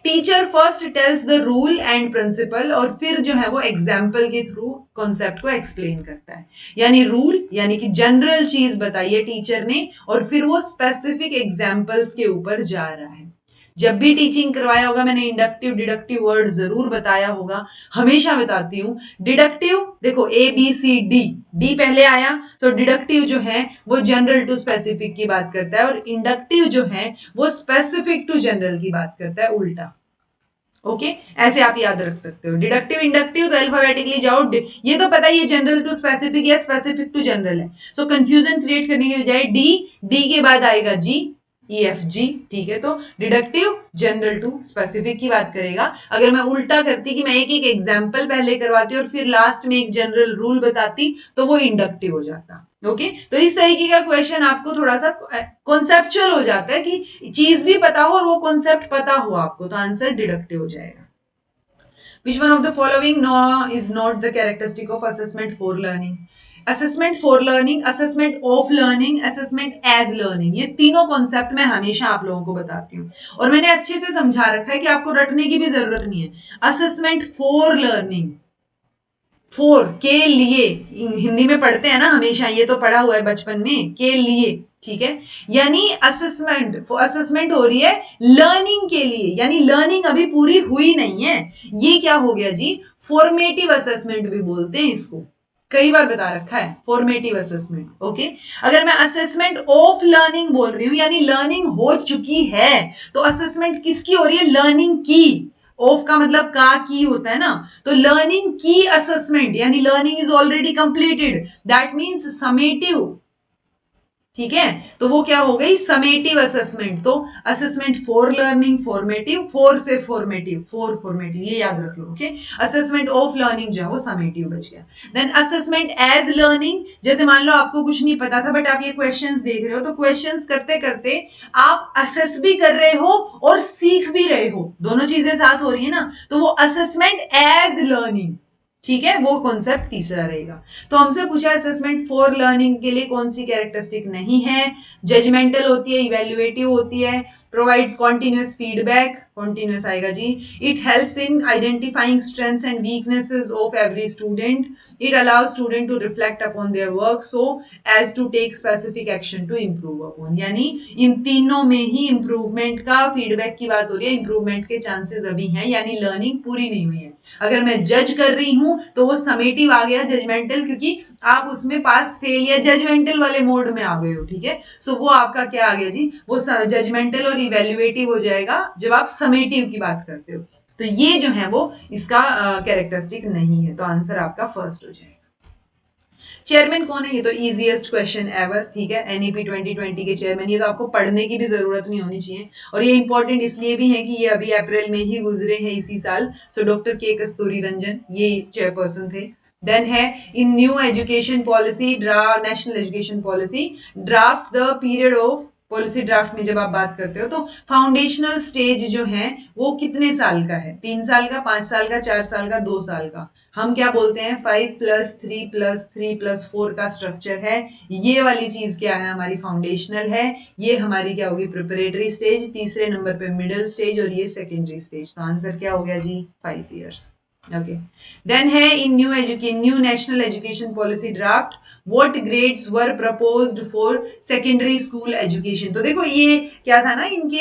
teacher first tells the rule and principle, और फिर जो है वो एग्जाम्पल के थ्रू कॉन्सेप्ट को एक्सप्लेन करता है। यानी रूल यानी कि जनरल चीज बताइए टीचर ने, और फिर वो स्पेसिफिक एग्जाम्पल्स के ऊपर जा रहा है। जब भी टीचिंग करवाया होगा मैंने इंडक्टिव डिडक्टिव वर्ड जरूर बताया होगा, हमेशा बताती हूं। डिडक्टिव देखो ABCD, डी पहले आया, तो डिडक्टिव जो है वो जनरल टू स्पेसिफिक की बात करता है, और इंडक्टिव जो है वो स्पेसिफिक टू जनरल की बात करता है, उल्टा। ओके, ऐसे आप याद रख सकते हो। डिडक्टिव इंडक्टिव तो अल्फाबेटिकली जाओ, ये तो पता ही है जनरल टू स्पेसिफिक या स्पेसिफिक टू जनरल है। सो कंफ्यूजन क्रिएट करने के बजाय डी के बाद आएगा EFG, ठीक है। तो डिडक्टिव जनरल टू स्पेसिफिक की बात करेगा। अगर मैं उल्टा करती कि मैं एक एक एग्जाम्पल पहले करवाती और फिर लास्ट में एक जनरल रूल बताती तो वो इंडक्टिव हो जाता। ओके, तो इस तरीके का क्वेश्चन आपको थोड़ा सा कॉन्सेप्चुअल हो जाता है कि चीज भी पता हो और वो कॉन्सेप्ट पता हो आपको, तो आंसर डिडक्टिव हो जाएगा। Which one of the following is not the characteristic of assessment for learning? Assessment for learning, assessment of learning, assessment as learning, ये तीनों कॉन्सेप्ट मैं हमेशा आप लोगों को बताती हूँ और मैंने अच्छे से समझा रखा है कि आपको रटने की भी जरूरत नहीं है। असेसमेंट फॉर लर्निंग, फॉर के लिए, हिंदी में पढ़ते हैं ना हमेशा, ये तो पढ़ा हुआ है बचपन में, के लिए, ठीक है। यानी असेसमेंट हो रही है लर्निंग के लिए, यानी लर्निंग अभी पूरी हुई नहीं है। ये क्या हो गया जी? फॉर्मेटिव असेसमेंट भी बोलते हैं इसको, कई बार बता रखा है, फॉर्मेटिव असेसमेंट। ओके, अगर मैं असेसमेंट ऑफ लर्निंग बोल रही हूं यानी लर्निंग हो चुकी है, तो असेसमेंट किसकी हो रही है? लर्निंग की। ऑफ का मतलब का की होता है ना, तो लर्निंग की असेसमेंट यानी learning is already completed, that means summative. ठीक है, तो वो क्या हो गई? Summative assessment. तो assessment for learning formative, for से फॉर्मेटिव, फोर फॉर्मेटिव, ये याद रख लो। ओके, असेसमेंट ऑफ लर्निंग जो है वो समेटिव बच गया। देन असेसमेंट एज लर्निंग, जैसे मान लो आपको कुछ नहीं पता था बट आप ये क्वेश्चंस देख रहे हो, तो क्वेश्चंस करते करते आप असेस भी कर रहे हो और सीख भी रहे हो, दोनों चीजें साथ हो रही है ना, तो वो असेसमेंट एज लर्निंग। ठीक है, वो कॉन्सेप्ट तीसरा रहेगा। तो हमसे पूछा असेसमेंट फॉर लर्निंग के लिए कौन सी कैरेक्टरिस्टिक नहीं है? जजमेंटल होती है, इवेल्युएटिव होती है, प्रोवाइड्स कॉन्टिन्यूअस फीडबैक, कॉन्टिन्यूअस आएगा जी। It helps in identifying strengths and weaknesses of every student, it allows student to reflect upon their work so as to take specific action to improve upon. यानी इन तीनों में ही improvement का, feedback की बात हो रही है, इंप्रूवमेंट के चांसेस अभी हैं, यानी लर्निंग पूरी नहीं हुई है। अगर मैं जज कर रही हूं तो वो समेटिव आ गया, जजमेंटल, क्योंकि आप उसमें पास फेल या जजमेंटल वाले मोड में आ गए हो। ठीक है, सो वो आपका क्या आ गया जी? वो जजमेंटल और इवेल्युएटिव हो जाएगा जब आप समेटिव की बात करते हो। तो ये जो है वो इसका कैरेक्टरिस्टिक नहीं है, तो आंसर आपका फर्स्ट हो जाएगा। चेयरमैन कौन है? ये तो इजीएस्ट क्वेश्चन एवर। ठीक है, एनईपी 2020 के चेयरमैन, ये तो आपको पढ़ने की भी जरूरत नहीं होनी चाहिए, और ये इंपॉर्टेंट इसलिए भी है कि ये अभी अप्रैल में ही गुजरे हैं इसी साल। सो डॉक्टर के कस्तूरी रंजन ये चेयरपर्सन थे। देन है in new education policy national education policy draft the period of policy draft में जब आप बात करते हो तो फाउंडेशनल स्टेज जो है वो कितने साल का है? 3 साल का, 5 साल का, 4 साल का, 2 साल का? हम क्या बोलते हैं? 5+3+3+4 का स्ट्रक्चर है। ये वाली चीज क्या है? हमारी फाउंडेशनल है। ये हमारी क्या होगी? प्रिपरेटरी स्टेज, तीसरे नंबर पे मिडिल स्टेज, और ये सेकेंडरी स्टेज। तो आंसर क्या हो गया जी? 5 ईयर्स। ओके, देन है in new national education policy draft what grades were proposed for secondary school education. तो देखो ये क्या था ना, इनके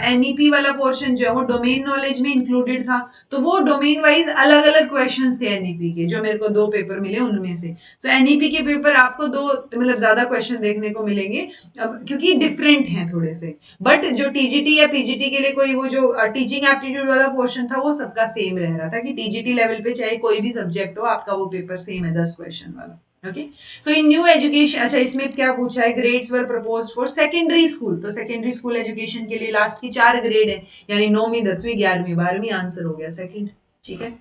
एनईपी वाला पोर्शन जो है वो डोमेन नॉलेज में इंक्लूडेड था, तो वो डोमेन वाइज अलग अलग क्वेश्चंस थे एनईपी के, जो मेरे को 2 पेपर मिले उनमें से। तो एनईपी के पेपर आपको 2 मतलब ज्यादा क्वेश्चन देखने को मिलेंगे क्योंकि डिफरेंट हैं थोड़े से, बट जो टीजीटी या पीजीटी के लिए कोई वो जो टीचिंग एप्टीट्यूड वाला पोर्शन था वो सबका सेम रह रहा था कि टीजीटी लेवल पे चाहे कोई भी सब्जेक्ट हो आपका वो पेपर सेम है, 10 क्वेश्चन वाला। ओके, सो इन न्यू एजुकेशन, अच्छा इसमें क्या पूछा है? Grades were proposed for secondary school. तो सेकेंडरी स्कूल एजुकेशन के लिए लास्ट की 4 ग्रेड है, यानी 9वीं 10वीं 11वीं 12वीं, आंसर हो गया सेकंड। ठीक है,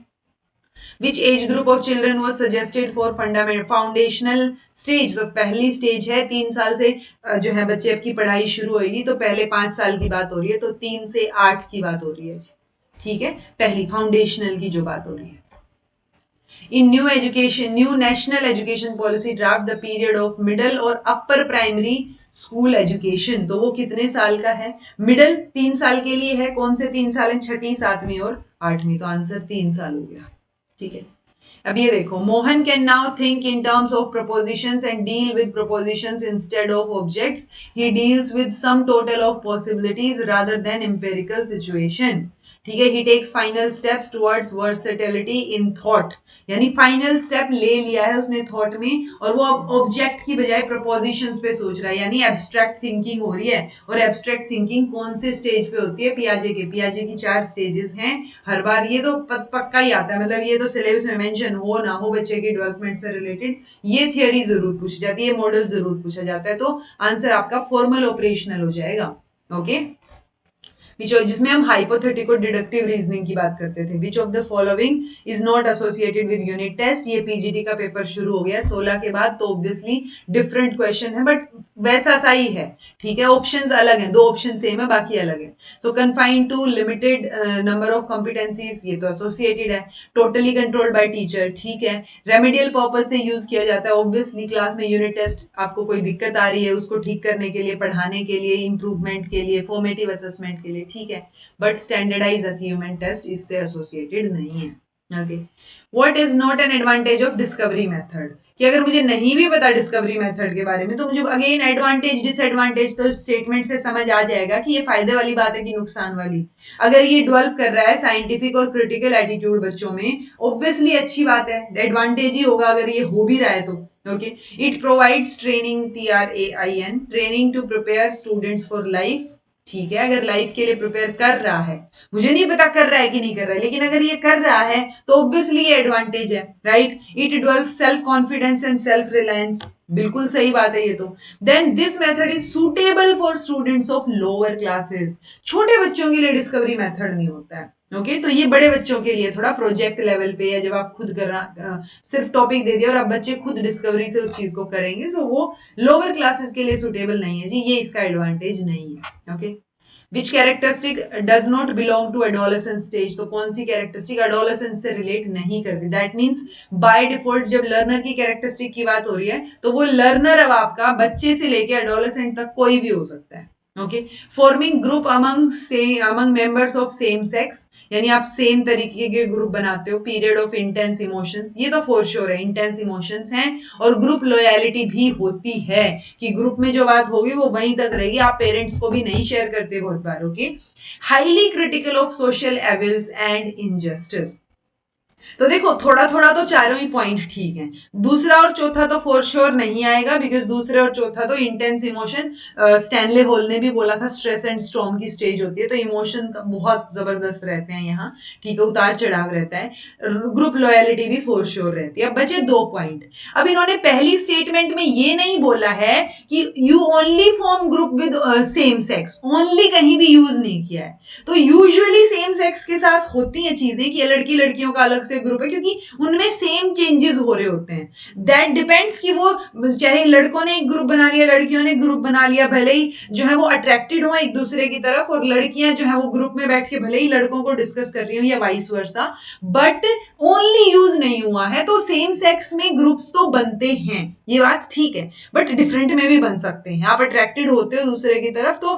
which age group of children was suggested for fundamental foundational stage. तो पहली स्टेज है 3 साल से जो है बच्चे की पढ़ाई शुरू होगी, तो पहले 5 साल की बात हो रही है, तो 3 से 8 की बात हो रही है। ठीक है, पहली फाउंडेशनल की जो बात हो रही है। In new national education policy draft the period of middle और अपर प्राइमरी स्कूल एजुकेशन। तो वो कितने साल का है? मिडिल 3 साल के लिए है, कौन से 3 साल है? 6ठी 7वीं और 8वीं, तो आंसर 3 साल हो गया। ठीक है, अब ये देखो, Mohan can now think in terms of propositions and deal with propositions instead of objects, he deals with sum total of possibilities rather than empirical situation. ठीक है, he takes final steps towards versatility in thought, यानी final step ले लिया है उसने thought में, और वो अब ऑब्जेक्ट की बजाय प्रपोजिशंस पे सोच रहा है, यानी एब्स्ट्रैक्ट थिंकिंग हो रही है। और एब्स्ट्रैक्ट थिंकिंग कौन से स्टेज पे होती है? पियाजे के। पियाजे की 4 स्टेजेस हैं हर बार, ये तो पक्का ही आता है, मतलब ये तो सिलेबस में मेंशन हो ना हो बच्चे के डेवलपमेंट से रिलेटेड ये थियोरी जरूर पूछी जाती है, मॉडल जरूर पूछा जाता है, तो आंसर आपका फॉर्मल ऑपरेशनल हो जाएगा। ओके, जिसमें हम हाइपोथेटिकल डिडक्टिव रीजनिंग की बात करते थे। Which of the following is not associated with unit test. ये पीजीटी का पेपर शुरू हो गया 16 के बाद, तो ऑब्वियसली डिफरेंट क्वेश्चन है बट वैसा सा ही है। ठीक है, ऑप्शंस अलग हैं, 2 ऑप्शन सेम है, बाकी अलग है। So confined to limited number of competencies, ये तो एसोसिएटेड है। टोटली कंट्रोल्ड बाय टीचर, ठीक है। रेमेडियल पर्पज से यूज किया जाता है, ऑब्वियसली क्लास में यूनिट टेस्ट आपको कोई दिक्कत आ रही है उसको ठीक करने के लिए, पढ़ाने के लिए, इंप्रूवमेंट के लिए, फॉर्मेटिव असेसमेंट के लिए, ठीक है। बट स्टैंडर्डाइज अचीवमेंट टेस्ट इससे एसोसिएटेड नहीं है। Okay, what is not an advantage of discovery method, कि अगर मुझे नहीं भी पता डिस्कवरी मेथड के बारे में तो मुझे अगेन एडवांटेज डिसएडवांटेज तो स्टेटमेंट से समझ आ जाएगा कि ये फायदे वाली बात है कि नुकसान वाली। अगर ये डेवलप कर रहा है साइंटिफिक और क्रिटिकल एटीट्यूड बच्चों में, ऑब्वियसली अच्छी बात है, एडवांटेज ही होगा अगर ये हो भी रहा है तो। Okay, it provides training, TRAIN, training to prepare students for life. ठीक है, अगर लाइफ के लिए प्रिपेयर कर रहा है, मुझे नहीं पता कर रहा है कि नहीं कर रहा है, लेकिन अगर ये कर रहा है तो ऑब्वियसली ये एडवांटेज है, right. It develop self confidence and self reliance, बिल्कुल सही बात है ये तो। Then this method is suitable for students of lower classes, छोटे बच्चों के लिए डिस्कवरी मेथड नहीं होता है। ओके, तो ये बड़े बच्चों के लिए थोड़ा प्रोजेक्ट लेवल पे, या जब आप खुद करना, सिर्फ टॉपिक दे दिया और आप बच्चे खुद डिस्कवरी से उस चीज को करेंगे, सो वो लोअर क्लासेस के लिए सुटेबल नहीं है जी, ये इसका एडवांटेज नहीं है। Okay, which characteristic does not belong to adolescence stage, तो कौन सी कैरेक्टरिस्टिक एडोलेसेंस से रिलेट नहीं करती, दैट मीन्स बाय डिफॉल्ट जब लर्नर की कैरेक्टरिस्टिक की बात हो रही है तो वो लर्नर अब आपका बच्चे से लेके एडोलेसेंट तक कोई भी हो सकता है। Okay, forming group among members of same sex, यानी आप सेम तरीके के ग्रुप बनाते हो। पीरियड ऑफ इंटेंस इमोशंस, ये तो फॉर श्योर है, इंटेंस इमोशंस हैं, और ग्रुप लॉयलिटी भी होती है कि ग्रुप में जो बात होगी वो वहीं तक रहेगी, आप पेरेंट्स को भी नहीं शेयर करते बहुत बार। Okay, highly critical of social evils and injustice, तो देखो थोड़ा थोड़ा तो चारों ही पॉइंट ठीक है, दूसरा और चौथा तो फॉर श्योर नहीं आएगा, बिकॉज दूसरे और चौथा तो इंटेंस इमोशन, स्टैनले हॉल ने भी बोला था स्ट्रेस एंड स्टॉर्म की स्टेज होती है, तो इमोशन बहुत जबरदस्त रहते हैं यहाँ, ठीक है, उतार चढ़ाव रहता है, ग्रुप लॉयलिटी भी फॉर श्योर रहती है। अब बचे दो पॉइंट। अब इन्होंने पहली स्टेटमेंट में ये नहीं बोला है कि you only form group with same sex, only कहीं भी यूज नहीं किया है, तो यूजुअली सेम सेक्स के साथ होती है चीजें कि लड़की लड़कियों का अलग से ग्रुप है, क्योंकि उनमें सेम चेंजेस हो रहे होते हैं। दैट डिपेंड्स कि वो चाहे लड़कों ने एक ग्रुप बना लिया, लड़कियों ने ग्रुप बना लिया, भले ही जो है वो अट्रैक्टेड हो एक दूसरे की तरफ, और लड़कियां जो है वो ग्रुप में बैठ के भले ही लड़कों को डिस्कस कर रही हो या vice versa, but only use नहीं हुआ है, तो सेम सेक्स में ग्रुप्स तो बनते हैं, ये बात ठीक है, बट डिफरेंट में भी बन सकते हैं। आप अट्रैक्टेड होते हो दूसरे की तरफ तो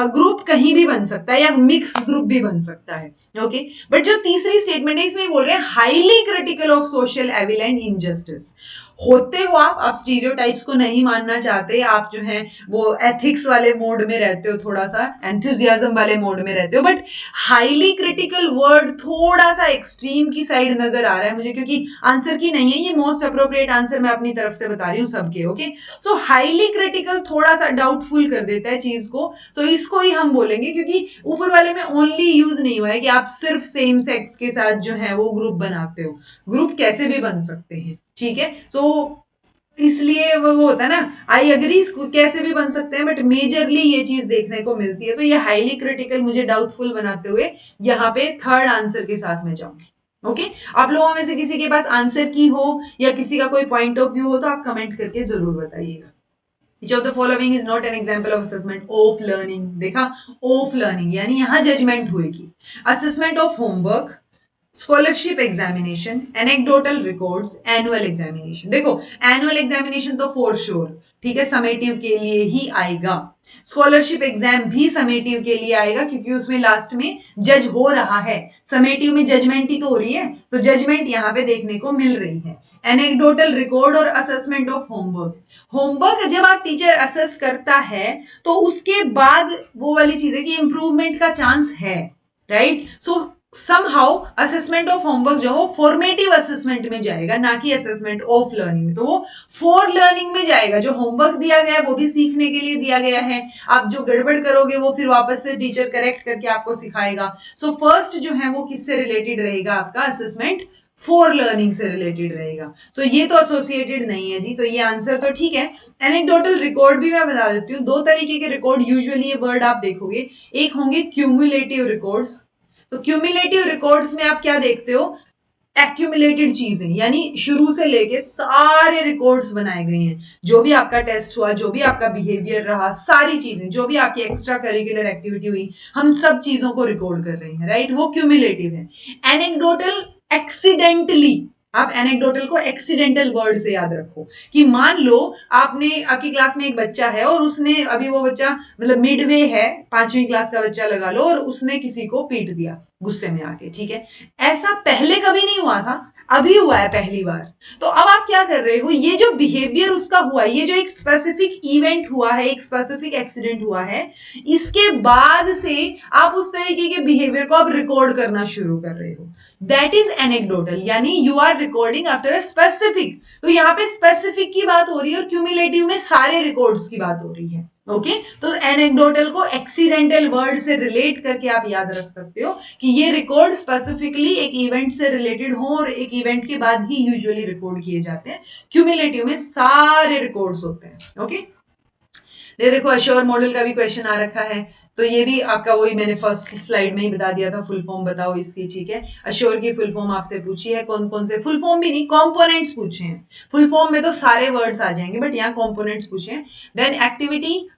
ग्रुप कहीं भी बन सकता है, या मिक्स ग्रुप भी बन सकता है। ओके, बट जो तीसरी स्टेटमेंट है इसमें बोल रहे हैं highly critical of social evil and injustice, होते हो आप स्टीरियोटाइप्स को नहीं मानना चाहते, आप जो है वो एथिक्स वाले मोड में रहते हो, थोड़ा सा एंथुजियाज्म वाले मोड में रहते हो, बट हाईली क्रिटिकल वर्ड थोड़ा सा एक्सट्रीम की साइड नजर आ रहा है मुझे, क्योंकि आंसर की नहीं है ये, मोस्ट अप्रोप्रिएट आंसर मैं अपनी तरफ से बता रही हूँ सबके। ओके, सो हाईली क्रिटिकल थोड़ा सा डाउटफुल कर देता है चीज को, सो इसको ही हम बोलेंगे, क्योंकि ऊपर वाले में ओनली यूज नहीं हुआ है कि आप सिर्फ सेम सेक्स के साथ जो है वो ग्रुप बनाते हो, ग्रुप कैसे भी बन सकते हैं, ठीक है। सो इसलिए वो होता है ना, आई अग्री, कैसे भी बन सकते हैं, बट मेजरली ये चीज देखने को मिलती है, तो ये हाईली क्रिटिकल मुझे डाउटफुल बनाते हुए यहाँ पे थर्ड आंसर के साथ में जाऊंगी। ओके, आप लोगों में से किसी के पास आंसर की हो या किसी का कोई पॉइंट ऑफ व्यू हो तो आप कमेंट करके जरूर बताइएगा। Which of the following is not an example of assessment of learning, देखा, of learning यानी यहां जजमेंट हुएगी। Assessment of homework, scholarship examination, anecdotal records, annual examination. देखो एनुअल एग्जामिनेशन तो फॉर श्योर, ठीक है, समेटिव के लिए ही आएगा, स्कॉलरशिप एग्जाम भी समेटिव के लिए आएगा, क्योंकि उसमें लास्ट में जज हो रहा है, समेटिव में जजमेंट ही तो हो रही है, तो जजमेंट यहाँ पे देखने को मिल रही है। एनेक्डोटल रिकॉर्ड और असेसमेंट ऑफ होमवर्क, होमवर्क जब आप टीचर असेस करता है तो उसके बाद वो वाली चीज है कि इंप्रूवमेंट का चांस है, right. So somehow assessment of homework जो है फॉर्मेटिव असेसमेंट में जाएगा, ना कि असेसमेंट ऑफ लर्निंग में, तो वो फॉर लर्निंग में जाएगा। जो होमवर्क दिया गया है वो भी सीखने के लिए दिया गया है, आप जो गड़बड़ करोगे वो फिर वापस से टीचर करेक्ट करके आपको सिखाएगा। सो फर्स्ट जो है वो किससे रिलेटेड रहेगा, आपका असेसमेंट फॉर लर्निंग से रिलेटेड रहेगा। सो ये तो एसोसिएटेड नहीं है जी, तो ये आंसर तो ठीक है। एनेक्डोटल रिकॉर्ड भी मैं बता देती हूँ, दो तरीके के रिकॉर्ड यूजुअली ये वर्ड आप देखोगे, एक होंगे क्यूमुलेटिव रिकॉर्ड्स, तो क्यूमुलेटिव रिकॉर्ड्स में आप क्या देखते हो, एक्यूमुलेटेड चीजें, यानी शुरू से लेके सारे रिकॉर्ड्स बनाए गए हैं, जो भी आपका टेस्ट हुआ, जो भी आपका बिहेवियर रहा, सारी चीजें, जो भी आपकी एक्स्ट्रा करिकुलर एक्टिविटी हुई, हम सब चीजों को रिकॉर्ड कर रहे हैं, राइट, वो क्यूमुलेटिव है। एनेक्डोटल एक्सीडेंटली आप एनेक्डोटल को एक्सीडेंटल वर्ड से याद रखो कि मान लो आपने आपकी क्लास में एक बच्चा है और उसने अभी वो बच्चा मतलब मिडवे है, 5वीं क्लास का बच्चा लगा लो, और उसने किसी को पीट दिया गुस्से में आके, ठीक है। ऐसा पहले कभी नहीं हुआ था, अभी हुआ है पहली बार। तो अब आप क्या कर रहे हो, ये जो बिहेवियर उसका हुआ, ये जो एक स्पेसिफिक इवेंट हुआ है, एक स्पेसिफिक एक्सीडेंट हुआ है, इसके बाद से आप उस तरीके के बिहेवियर को आप रिकॉर्ड करना शुरू कर रहे हो। दैट इज एनेक्डोटल, यानी you are recording after a specific. तो यहाँ पे स्पेसिफिक की बात हो रही है और क्यूमुलेटिव में सारे रिकॉर्ड्स की बात हो रही है। ओके तो एनेक्डोटल को एक्सीडेंटल वर्ड से रिलेट करके आप याद रख सकते हो कि ये रिकॉर्ड स्पेसिफिकली एक इवेंट से रिलेटेड हो और एक इवेंट के बाद ही यूजुअली रिकॉर्ड किए जाते हैं। क्यूमुलेटिव में सारे रिकॉर्ड्स होते हैं। ओके ये देखो अश्योर मॉडल का भी क्वेश्चन आ रखा है, तो ये भी आपका वही मैंने फर्स्ट स्लाइड में ही बता दिया था, फुल फॉर्म बताओ इसकी, ठीक है। अश्योर की फुल फॉर्म आपसे पूछी है, कौन कौन से, फुल फॉर्म भी नहीं कंपोनेंट्स पूछे हैं, फुल फॉर्म में तो सारे वर्ड्स आ जाएंगे बट यहाँ कंपोनेंट्स पूछे हैं। देन एक्टिविटी,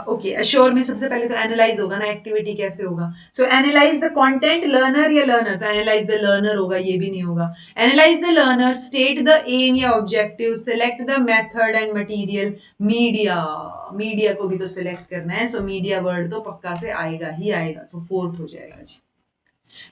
ओके अश्योर में सबसे पहले तो एनालाइज होगा ना, एक्टिविटी कैसे होगा, so analyse the content, learner या लर्नर, तो एनालाइज द लर्नर होगा, ये भी नहीं होगा। Analyse the learner, state the aim या objective, select the method and material, media, media को भी तो सिलेक्ट करना है, सो मीडिया वर्ड तो पक्का से आएगा ही आएगा, तो फोर्थ हो जाएगा जी।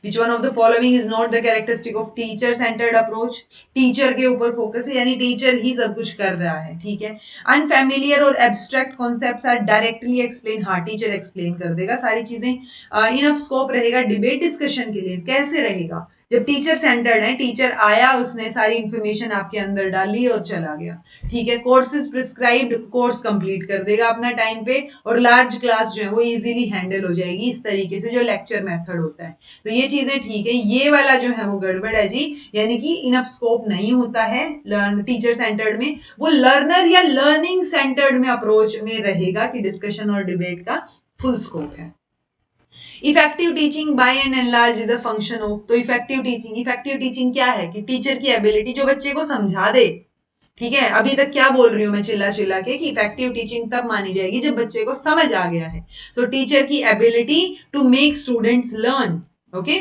Which one of the following is not the characteristic of teacher centered approach? Teacher के ऊपर फोकस है, यानी टीचर ही सब कुछ कर रहा है, ठीक है। अनफेमिलियर और abstract concepts are directly explain, हाँ टीचर एक्सप्लेन कर देगा सारी चीजें। इनफ स्कोप रहेगा डिबेट डिस्कशन के लिए, कैसे रहेगा, जब टीचर सेंटर्ड है, टीचर आया उसने सारी इंफॉर्मेशन आपके अंदर डाली और चला गया, ठीक है। कोर्सेज प्रिस्क्राइब्ड, कोर्स कंप्लीट कर देगा अपना टाइम पे, और लार्ज क्लास जो है वो इजीली हैंडल हो जाएगी इस तरीके से, जो लेक्चर मेथड होता है। तो ये चीजें ठीक है, ये वाला जो है वो गड़बड़ है जी, यानी कि इनफ स्कोप नहीं होता है टीचर सेंटर्ड में, वो लर्नर या लर्निंग सेंटर्ड में अप्रोच में रहेगा कि डिस्कशन और डिबेट का फुल स्कोप है। Effective teaching bye and large is a function of, तो इफेक्टिव टीचिंग क्या है कि टीचर की एबिलिटी जो बच्चे को समझा दे, ठीक है। अभी तक क्या बोल रही हूं मैं चिल्ला चिल्ला के कि इफेक्टिव टीचिंग तब मानी जाएगी जब बच्चे को समझ आ गया है, तो टीचर की ability to make students learn. Okay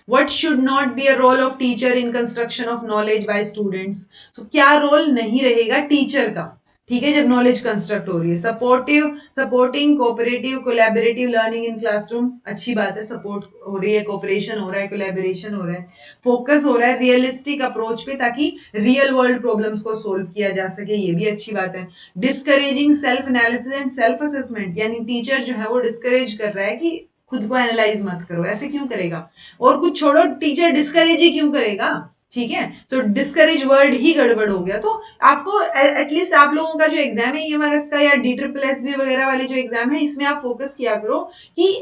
What should not be a role of teacher in construction of knowledge by students? So क्या रोल नहीं रहेगा टीचर का, ठीक है, जब नॉलेज कंस्ट्रक्ट हो रही है। Supporting cooperative collaborative learning in classroom, अच्छी बात है, सपोर्ट हो रही है, कोऑपरेशन हो रहा है, कोलैबोरेशन हो रहा है, फोकस हो रहा है रियलिस्टिक अप्रोच पे ताकि रियल वर्ल्ड प्रॉब्लम्स को सोल्व किया जा सके, ये भी अच्छी बात है। Discouraging self analysis and self assessment, यानी टीचर जो है वो डिस्करेज कर रहा है कि खुद को एनालाइज मत करो, ऐसे क्यों करेगा, और कुछ छोड़ो, टीचर डिस्करेज ही क्यों करेगा, ठीक है। तो डिस्करेज वर्ड ही गड़बड़ हो गया। तो आपको एटलीस्ट आप लोगों का जो एग्जाम है ईएमआरएस का या DSSB वगैरह वाले जो एग्जाम है, इसमें आप फोकस किया करो कि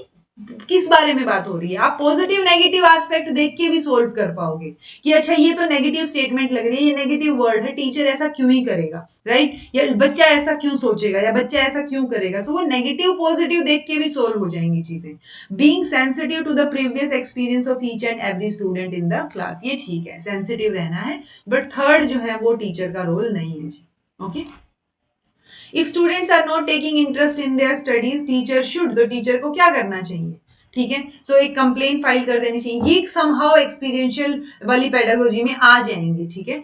किस बारे में बात हो रही है। आप पॉजिटिव नेगेटिव एस्पेक्ट देख के भी सोल्व कर पाओगे कि अच्छा ये तो नेगेटिव स्टेटमेंट लग रही है, ये नेगेटिव वर्ड है, टीचर ऐसा क्यों ही करेगा, राइट, या बच्चा ऐसा क्यों सोचेगा या बच्चा ऐसा क्यों करेगा, सो वो नेगेटिव पॉजिटिव देख के भी सोल्व हो जाएंगी चीजें। Being sensitive to the previous experience of each and every student in the class, ये ठीक है, सेंसिटिव रहना है, बट थर्ड जो है वो टीचर का रोल नहीं है जी। Okay if students are not taking interest in their studies, teacher should, तो टीचर को क्या करना चाहिए, ठीक है, सो एक कंप्लेन फाइल कर देनी चाहिए, ये समहाउ एक्सपीरियंशियल वाली पेडागोजी में आ जाएंगे, ठीक है।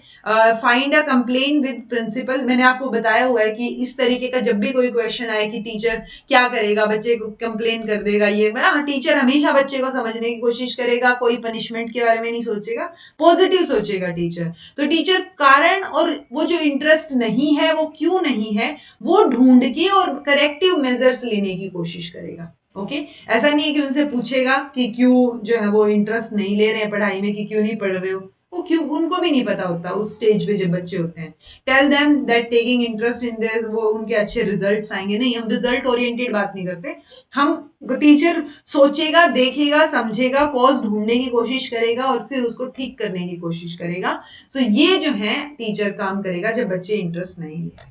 Find a complain with principal, मैंने आपको बताया हुआ है कि इस तरीके का जब भी कोई क्वेश्चन आए कि टीचर क्या करेगा, बच्चे को कंप्लेन कर देगा, ये टीचर हमेशा बच्चे को समझने की कोशिश करेगा, कोई पनिशमेंट के बारे में नहीं सोचेगा, पॉजिटिव सोचेगा टीचर। तो टीचर कारण और वो जो इंटरेस्ट नहीं है वो क्यों नहीं है वो ढूंढ के और करेक्टिव मेजर्स लेने की कोशिश करेगा। ओके ऐसा नहीं है कि उनसे पूछेगा कि क्यों जो है वो इंटरेस्ट नहीं ले रहे हैं पढ़ाई में, कि क्यों नहीं पढ़ रहे हो, वो क्यों, उनको भी नहीं पता होता उस स्टेज पे जब बच्चे होते हैं। Tell them that taking interest in their, वो उनके अच्छे रिजल्ट्स आएंगे, नहीं, हम रिजल्ट ओरिएंटेड बात नहीं करते, हम टीचर सोचेगा, देखेगा, समझेगा, कॉज ढूंढने की कोशिश करेगा और फिर उसको ठीक करने की कोशिश करेगा। सो ये जो है टीचर काम करेगा जब बच्चे इंटरेस्ट नहीं ले।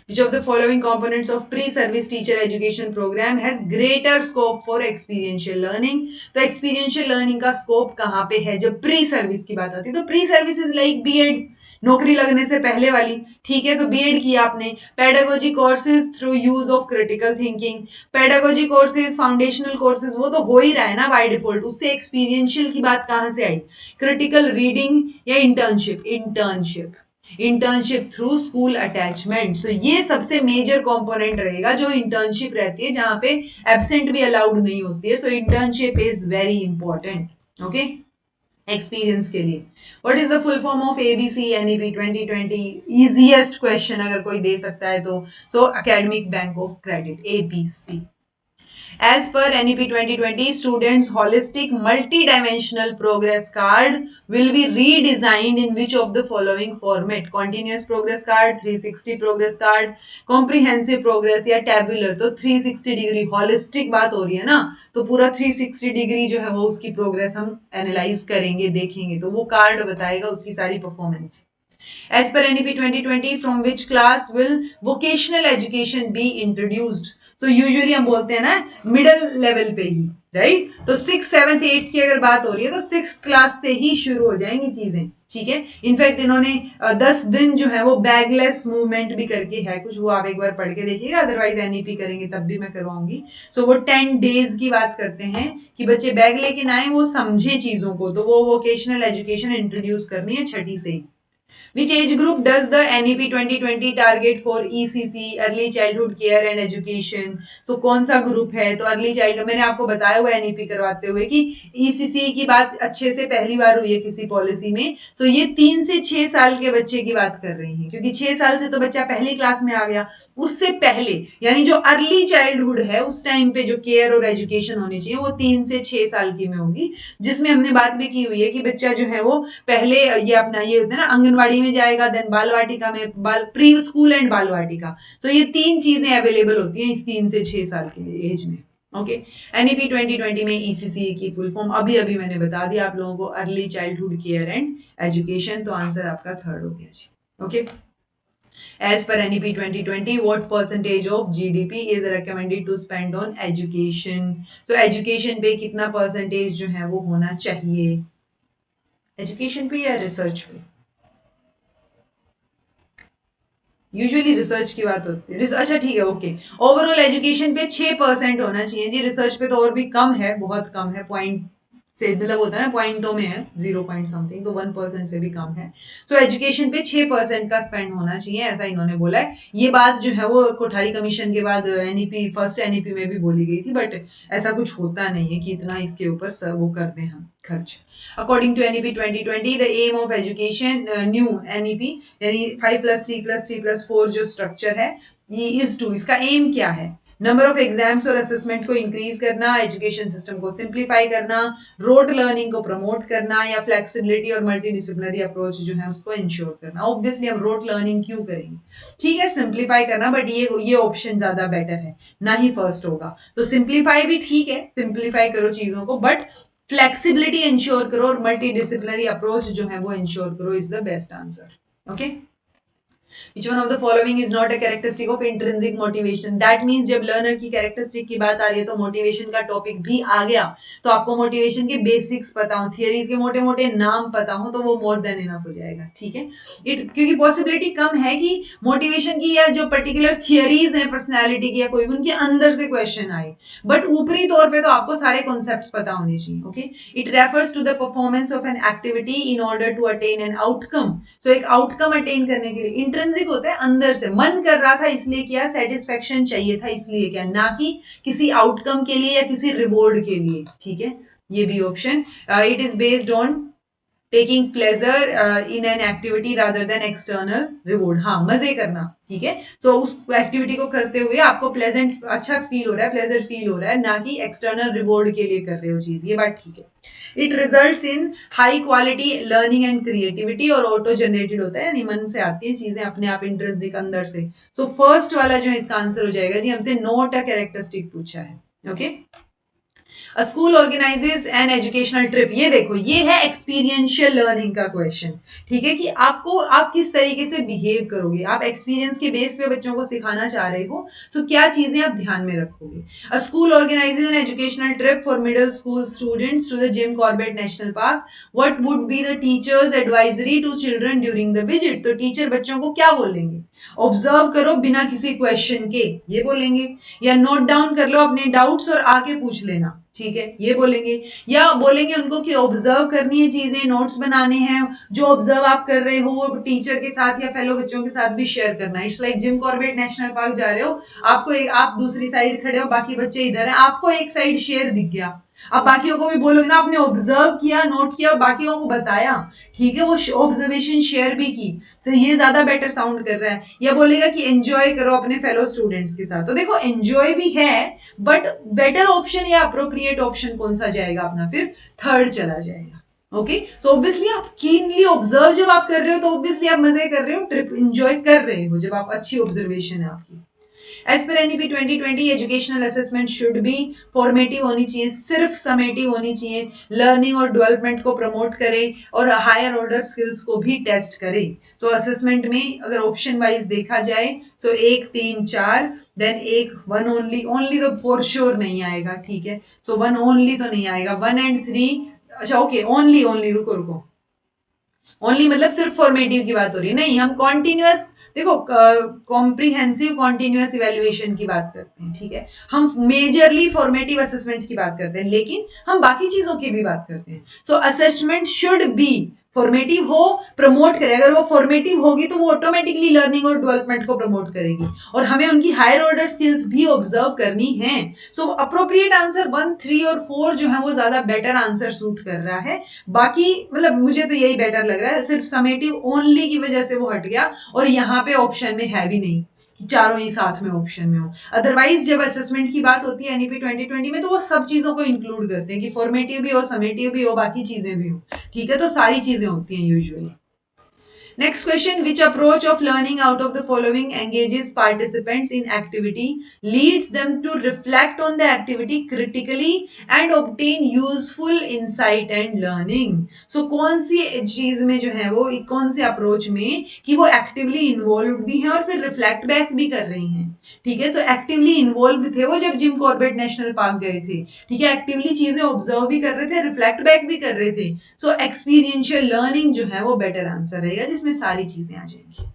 Which of the following components of pre-service teacher education program has greater scope for experiential learning? तो experiential learning का scope कहाँ पे है जब pre-service की बात आती है, तो pre-service is like B.Ed, नौकरी लगने से पहले वाली, ठीक है। तो बीएड किया आपने, pedagogy courses through use of critical thinking, pedagogy courses, foundational courses वो तो हो ही रहा है ना बाय डिफॉल्ट, उससे एक्सपीरियंशियल की बात कहां से आई? क्रिटिकल रीडिंग या internship? Internship through school attachment. So ये सबसे मेजर कंपोनेंट रहेगा जो इंटर्नशिप रहती है, जहां पे एब्सेंट भी अलाउड नहीं होती है। So internship is very important. Okay, experience के लिए। What is the full form of ABC NEP 2020? Easiest question अगर कोई दे सकता है तो, so academic bank of credit, ABC. As per NEP 2020, students' holistic multi-dimensional progress card will be redesigned in which of the following format? Continuous progress card, 360 progress card, comprehensive progress या tabular। तो 360 degree holistic बात हो रही है ना, तो पूरा 360 degree जो है वो उसकी प्रोग्रेस हम एनालाइज करेंगे, देखेंगे, तो वो कार्ड बताएगा उसकी सारी performance. As per NEP 2020, from which class will vocational education be introduced? तो यूजुअली हम बोलते हैं ना मिडिल लेवल पे ही, राइट। तो 6th 7th 8th की अगर बात हो रही है तो 6th क्लास से ही शुरू हो जाएंगी चीजें, ठीक है। इनफैक्ट इन्होंने 10 दिन जो है वो बैगलेस मूवमेंट भी करके है कुछ, वो आप एक बार पढ़ के देखिएगा, अदरवाइज एनईपी करेंगे तब भी मैं करवाऊंगी। सो वो 10 डेज की बात करते हैं कि बच्चे बैग लेके ना आए, वो समझे चीजों को, तो वो वोकेशनल एजुकेशन इंट्रोड्यूस करनी है 6ठी से ही। Which age group does the NEP 2020 target for ECC, Early Childhood Care and Education? So कौन सा ग्रुप है? तो अर्ली चाइल्ड, मैंने आपको बताया हुआ एनईपी करवाते हुए कि ECC की बात अच्छे से पहली बार हुई है किसी पॉलिसी में। सो ये 3 से 6 साल के बच्चे की बात कर रही हैं, क्योंकि 6 साल से तो बच्चा पहली क्लास में आ गया, उससे पहले यानी जो अर्ली चाइल्डहुड है उस टाइम पे जो केयर और एजुकेशन होनी चाहिए वो 3 से 6 साल की में होगी, जिसमें हमने बात भी की हुई है कि बच्चा जो है वो पहले ये अपना ये होता है ना आंगनवाड़ी में जाएगा, देन बाल वाटिका में, बाल प्री स्कूल एंड बाल वाटिका। तो ये 3 चीजें अवेलेबल होती हैं इस 3 से 6 साल के एज में। ओके, एनईपी 2020 में ईसीसी की फुल फॉर्म अभी अभी मैंने बता दिया आप लोगों को, early childhood care and education. तो आंसर आपका 3rd हो गया जी। Okay, As per NEP 2020, what percentage of GDP is recommended to spend on education? So education पे कितना परसेंटेज जो है वो होना चाहिए, एजुकेशन पे या रिसर्च पे? यूजुअली रिसर्च की बात होती है। अच्छा ठीक है, ओके। ओवरऑल एजुकेशन पे 6% होना चाहिए जी, रिसर्च पे तो और भी कम है, बहुत कम है, पॉइंट से मतलब होता है ना पॉइंटों में है, 0 पॉइंट समथिंग, तो 1% से भी कम है। सो एजुकेशन पे 6% का स्पेंड होना चाहिए, ऐसा इन्होंने बोला है। ये बात जो है वो कोठारी कमीशन के बाद एनईपी फर्स्ट एनईपी में भी बोली गई थी, बट ऐसा कुछ होता नहीं है कि इतना इसके ऊपर वो कर दें हम खर्च। According to NEP 2020, the aim of education, new NEP यानी 5+3+3+4 जो स्ट्रक्चर है ये इज टू, इसका एम क्या है? नंबर ऑफ एग्जाम्स और असेसमेंट को इंक्रीज करना, एजुकेशन सिस्टम को सिंप्लीफाई करना, रोड लर्निंग को प्रमोट करना, या फ्लेक्सिबिलिटी और मल्टीडिसिप्लिनरी अप्रोच जो है उसको इंश्योर करना। ऑब्वियसली हम रोड लर्निंग क्यों करेंगे, ठीक है, सिंप्लीफाई करना, बट ये ऑप्शन ज्यादा बेटर है, ना ही फर्स्ट होगा। तो सिंप्लीफाई भी ठीक है, सिंप्लीफाई करो चीजों को, बट फ्लेक्सिबिलिटी इंश्योर करो और मल्टीडिसिप्लिनरी अप्रोच जो है वो इंश्योर करो, is the best answer. Okay, Which one of the following is not a characteristic of intrinsic motivation? That means जब learner की characteristic की बात आ रही है तो motivation का topic भी आ गया, तो आपको motivation के basics पता हो, theories के मोटे मोटे नाम पता हो, तो वो more than enough हो जाएगा, ठीक है। क्योंकि possibility कम है कि motivation की या जो particular theories हैं personality की या कोई भी, उनके अंदर से question आए, बट ऊपरी तौर पे तो आपको सारे concepts पता होने चाहिए। Okay, it refers to the performance of an activity in order to attain an outcome। so एक outcome attain करने के लिए इंट्रिंसिक होता है, अंदर से मन कर रहा था इसलिए किया, सेटिस्फेक्शन चाहिए था इसलिए किया, ना कि किसी आउटकम के लिए या किसी रिवॉर्ड के लिए, ठीक है। ये भी option, it is based on taking pleasure in an activity rather than external reward. हाँ, मजे करना, ठीक है। तो उस एक्टिविटी को करते हुए आपको प्लेजेंट अच्छा फील हो रहा है, प्लेजर फील हो रहा है, ना कि एक्सटर्नल रिवॉर्ड के लिए कर रहे हो चीज, ये बात ठीक है। It results in high quality learning and creativity, और ऑटो जनरेटेड होता है यानी मन से आती है चीजें अपने आप, इंट्रिंसिक अंदर से। सो फर्स्ट वाला जो इसका आंसर हो जाएगा जी, हमसे नोट अ कैरेक्टरिस्टिक पूछा है। Okay, a school organises an educational trip, ये देखो ये है एक्सपीरियंशियल लर्निंग का क्वेश्चन, ठीक है, कि आपको आप किस तरीके से बिहेव करोगे, आप एक्सपीरियंस के बेस पे बच्चों को सिखाना चाह रहे हो, तो क्या चीजें आप ध्यान में रखोगे। A school organises an educational trip for middle school students to the Jim Corbett National Park, what would be the teacher's advisory to children during the visit, तो टीचर बच्चों को क्या बोलेंगे, ऑब्जर्व करो बिना किसी क्वेश्चन के, ये बोलेंगे, या नोट डाउन कर लो अपने डाउट्स और आके पूछ लेना, ठीक है, ये बोलेंगे, या बोलेंगे उनको कि ऑब्जर्व करनी है चीजें, नोट्स बनाने हैं, जो ऑब्जर्व आप कर रहे हो वो टीचर के साथ या फेलो बच्चों के साथ भी शेयर करना है। It's like gym Corbett National park जा रहे हो, आपको एक, आप दूसरी साइड खड़े हो, बाकी बच्चे इधर हैं, आपको एक साइड शेयर दिख गया, आप बाकियों को भी बोलोगे ना आपने ऑब्जर्व किया, नोट किया और बाकियों को बताया, ठीक है, वो ऑब्जर्वेशन शेयर भी की, तो ये ज्यादा बेटर साउंड कर रहा है। या बोलेगा कि एंजॉय करो अपने फेलो स्टूडेंट्स के साथ, तो देखो एंजॉय भी है, बट बेटर ऑप्शन या अप्रोप्रिएट ऑप्शन कौन सा जाएगा अपना, फिर थर्ड चला जाएगा। ओके, सो ऑब्वियसली आप कीनली ऑब्जर्व जब आप कर रहे हो तो ऑब्वियसली आप मजे कर रहे हो, ट्रिप एंजॉय कर रहे हो जब आप, अच्छी ऑब्जर्वेशन है आपकी। एज पर NEP 2020 educational assessment should be formative होनी चाहिए, सिर्फ समेटिव होनी चाहिए, लर्निंग और डेवलपमेंट को प्रमोट करे और हायर ऑर्डर स्किल्स को भी टेस्ट करे। सो असेसमेंट में अगर ऑप्शन वाइज देखा जाए तो 1 3 4, देन एक 1 ओनली, ओनली तो फॉर श्योर नहीं आएगा, ठीक है, सो 1 ओनली तो नहीं आएगा, 1 एंड 3, अच्छा ओके, ओनली ओनली रुको रुको, ओनली मतलब सिर्फ फॉर्मेटिव की बात हो रही है, नहीं हम कॉन्टिन्यूअस, देखो कॉम्प्रिहेंसिव कॉन्टिन्यूअस इवेल्युएशन की बात करते हैं, ठीक है, हम मेजरली फॉर्मेटिव असेसमेंट की बात करते हैं, लेकिन हम बाकी चीजों की भी बात करते हैं। सो असेसमेंट शुड बी फॉर्मेटिव हो, प्रमोट करे, अगर वो फॉर्मेटिव होगी तो वो ऑटोमेटिकली लर्निंग और डेवलपमेंट को प्रमोट करेगी, और हमें उनकी हायर ऑर्डर स्किल्स भी ऑब्जर्व करनी है। सो अप्रोप्रिएट आंसर 1 3 और 4 जो है वो ज्यादा बेटर आंसर सूट कर रहा है, बाकी मतलब मुझे तो यही बेटर लग रहा है, सिर्फ समेटिव ओनली की वजह से वो हट गया, और यहाँ पे ऑप्शन में है भी नहीं कि चारों ही साथ में ऑप्शन में हो। अदरवाइज जब असेसमेंट की बात होती है एनईपी 2020 में, तो वो सब चीजों को इंक्लूड करते हैं कि फॉर्मेटिव भी हो, समेटिव भी हो, बाकी चीजें भी हो, ठीक है, तो सारी चीजें होती हैं usually. Next question, which approach of learning out of the following engages participants in activity, leads them to reflect on the activity critically and obtain useful insight and learning? So कौन सी चीज में जो है वो, कौन से अप्रोच में कि वो एक्टिवली इन्वॉल्व भी हैं और फिर रिफ्लेक्ट बैक भी कर रही हैं, ठीक है, तो एक्टिवली इन्वॉल्व थे वो जब जिम कॉर्बेट नेशनल पार्क गए थे, ठीक है, एक्टिवली चीजें ऑब्जर्व भी कर रहे थे, रिफ्लेक्ट बैक भी कर रहे थे, सो एक्सपीरियंशियल लर्निंग जो है वो बेटर आंसर रहेगा जिसमें सारी चीजें आ जाएंगी।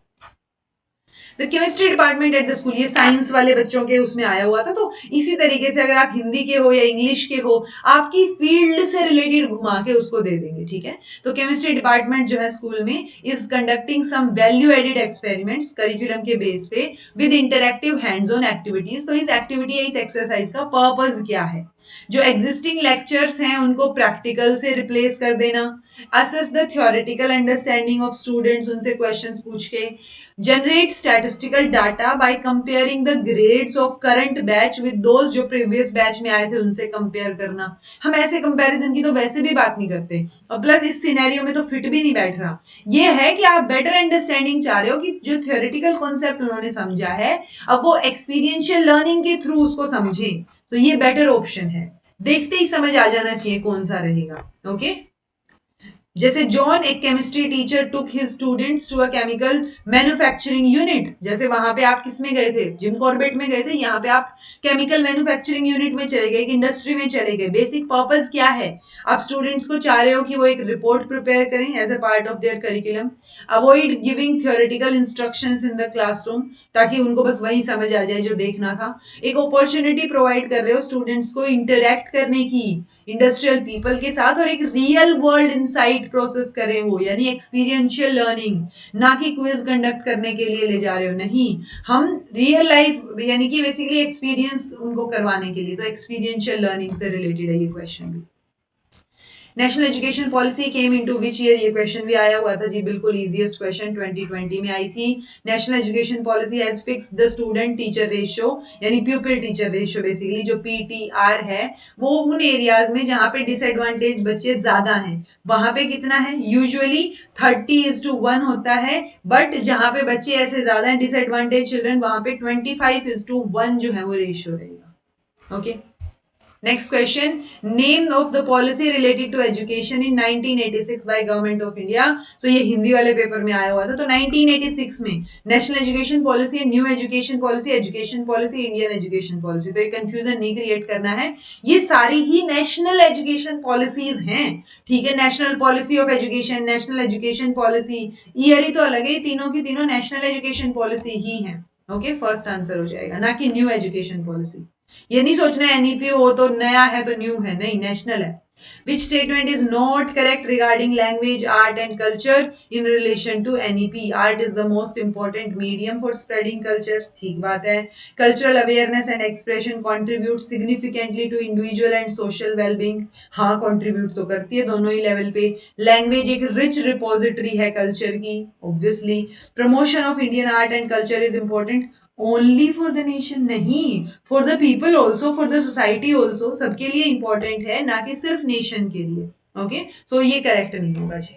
The chemistry department at the school, ये साइंस वाले बच्चों के उसमें आया हुआ था, तो इसी तरीके से अगर आप हिंदी के हो या इंग्लिश के हो, आपकी फील्ड से रिलेटेड घुमा के उसको दे देंगे, ठीक है, तो केमिस्ट्री डिपार्टमेंट जो है स्कूल में is conducting some value added experiments curriculum के बेस पे with interactive hands on activities, तो इस एक्टिविटी या इस एक्सरसाइज का पर्पस क्या है, जो एग्जिस्टिंग लेक्चर्स हैं उनको प्रैक्टिकल से रिप्लेस कर देना, assess the theoretical understanding of students, उनसे क्वेश्चंस पूछ के, generate statistical data by comparing the grades of current batch with those जो previous batch में आए थे उनसे कंपेयर करना। हम ऐसे कंपैरिजन की तो वैसे भी बात नहीं करते, और प्लस इस सिनेरियो में तो फिट भी नहीं बैठ रहा, ये है कि आप बेटर अंडरस्टैंडिंग चाह रहे हो कि जो थ्योरेटिकल कॉन्सेप्ट उन्होंने समझा है अब वो एक्सपीरियंशियल लर्निंग के थ्रू उसको समझें, तो ये बेटर ऑप्शन है, देखते ही समझ आ जाना चाहिए कौन सा रहेगा। ओके, जैसे जॉन एक chemistry teacher took his students to a chemical manufacturing unit, जैसे वहां पे आप किस में गए थे, जिम कॉर्बेट में गए थे, यहाँ पे आप केमिकल मैन्युफैक्चरिंग यूनिट में चले गए, एक इंडस्ट्री में चले गए, बेसिक पर्पस क्या है, आप स्टूडेंट्स को चाह रहे हो कि वो एक रिपोर्ट प्रिपेयर करें as a part of their curriculum, avoid giving theoretical instructions in the classroom, ताकि उनको बस वही समझ आ जाए जो देखना था, एक अपॉर्चुनिटी प्रोवाइड कर रहे हो स्टूडेंट्स को इंटरेक्ट करने की इंडस्ट्रियल पीपल के साथ, और एक रियल वर्ल्ड इनसाइट प्रोसेस करें वो, यानी एक्सपीरियंशियल लर्निंग, ना कि क्विज कंडक्ट करने के लिए ले जा रहे हो, नहीं, हम रियल लाइफ यानी कि बेसिकली एक्सपीरियंस उनको करवाने के लिए, तो एक्सपीरियंशियल लर्निंग से रिलेटेड है ये क्वेश्चन भी। National education policy came into which year, ये क्वेश्चन भी आया हुआ था जी, बिल्कुल इजीएस्ट क्वेश्चन 2020 में आई थी। National education policy has fixed the student teacher ratio, यानी प्यूपिल टीचर रेशियो, बेसिकली जो पीटीआर है वो उन एरियाज में जहां पे डिसएडवांटेज बच्चे ज्यादा हैं वहां पे कितना है, यूजुअली 30:1 होता है, बट जहां पे बच्चे ऐसे ज्यादा हैं डिसएडवांटेज चिल्ड्रन, वहां पे 25:1 जो है वो रेशियो रहेगा। Okay, next question, name of the policy related to education in 1986 by government of India. So ये हिंदी वाले पेपर में आया हुआ था। तो 1986 में national education policy, new education policy, Indian education policy. तो ये कंफ्यूजन नहीं क्रिएट करना है, ये सारी ही नेशनल एजुकेशन पॉलिसीज हैं। ठीक है, national policy of education, national education policy, year ही तो अलग है, तीनों की तीनों नेशनल एजुकेशन पॉलिसी ही है। ओके, फर्स्ट आंसर हो जाएगा, ना कि न्यू एजुकेशन पॉलिसी। ये नहीं सोचना एनईपी हो तो नया है तो न्यू है, नहीं, नेशनल है। Which statement is not correct regarding language, art and culture in relation to NEP? Art is the most important medium for spreading culture. ठीक बात है। Cultural awareness and expression contribute significantly to individual and social well-being. हाँ, contribute तो करती है दोनों ही level पे। Language एक rich repository है culture की, obviously. Promotion of Indian art and culture is important. Only for the nation नहीं, for the people also, for the society also, सबके लिए इंपॉर्टेंट है, ना कि सिर्फ नेशन के लिए। ओके, सो ये करेक्ट नहीं होगा जी।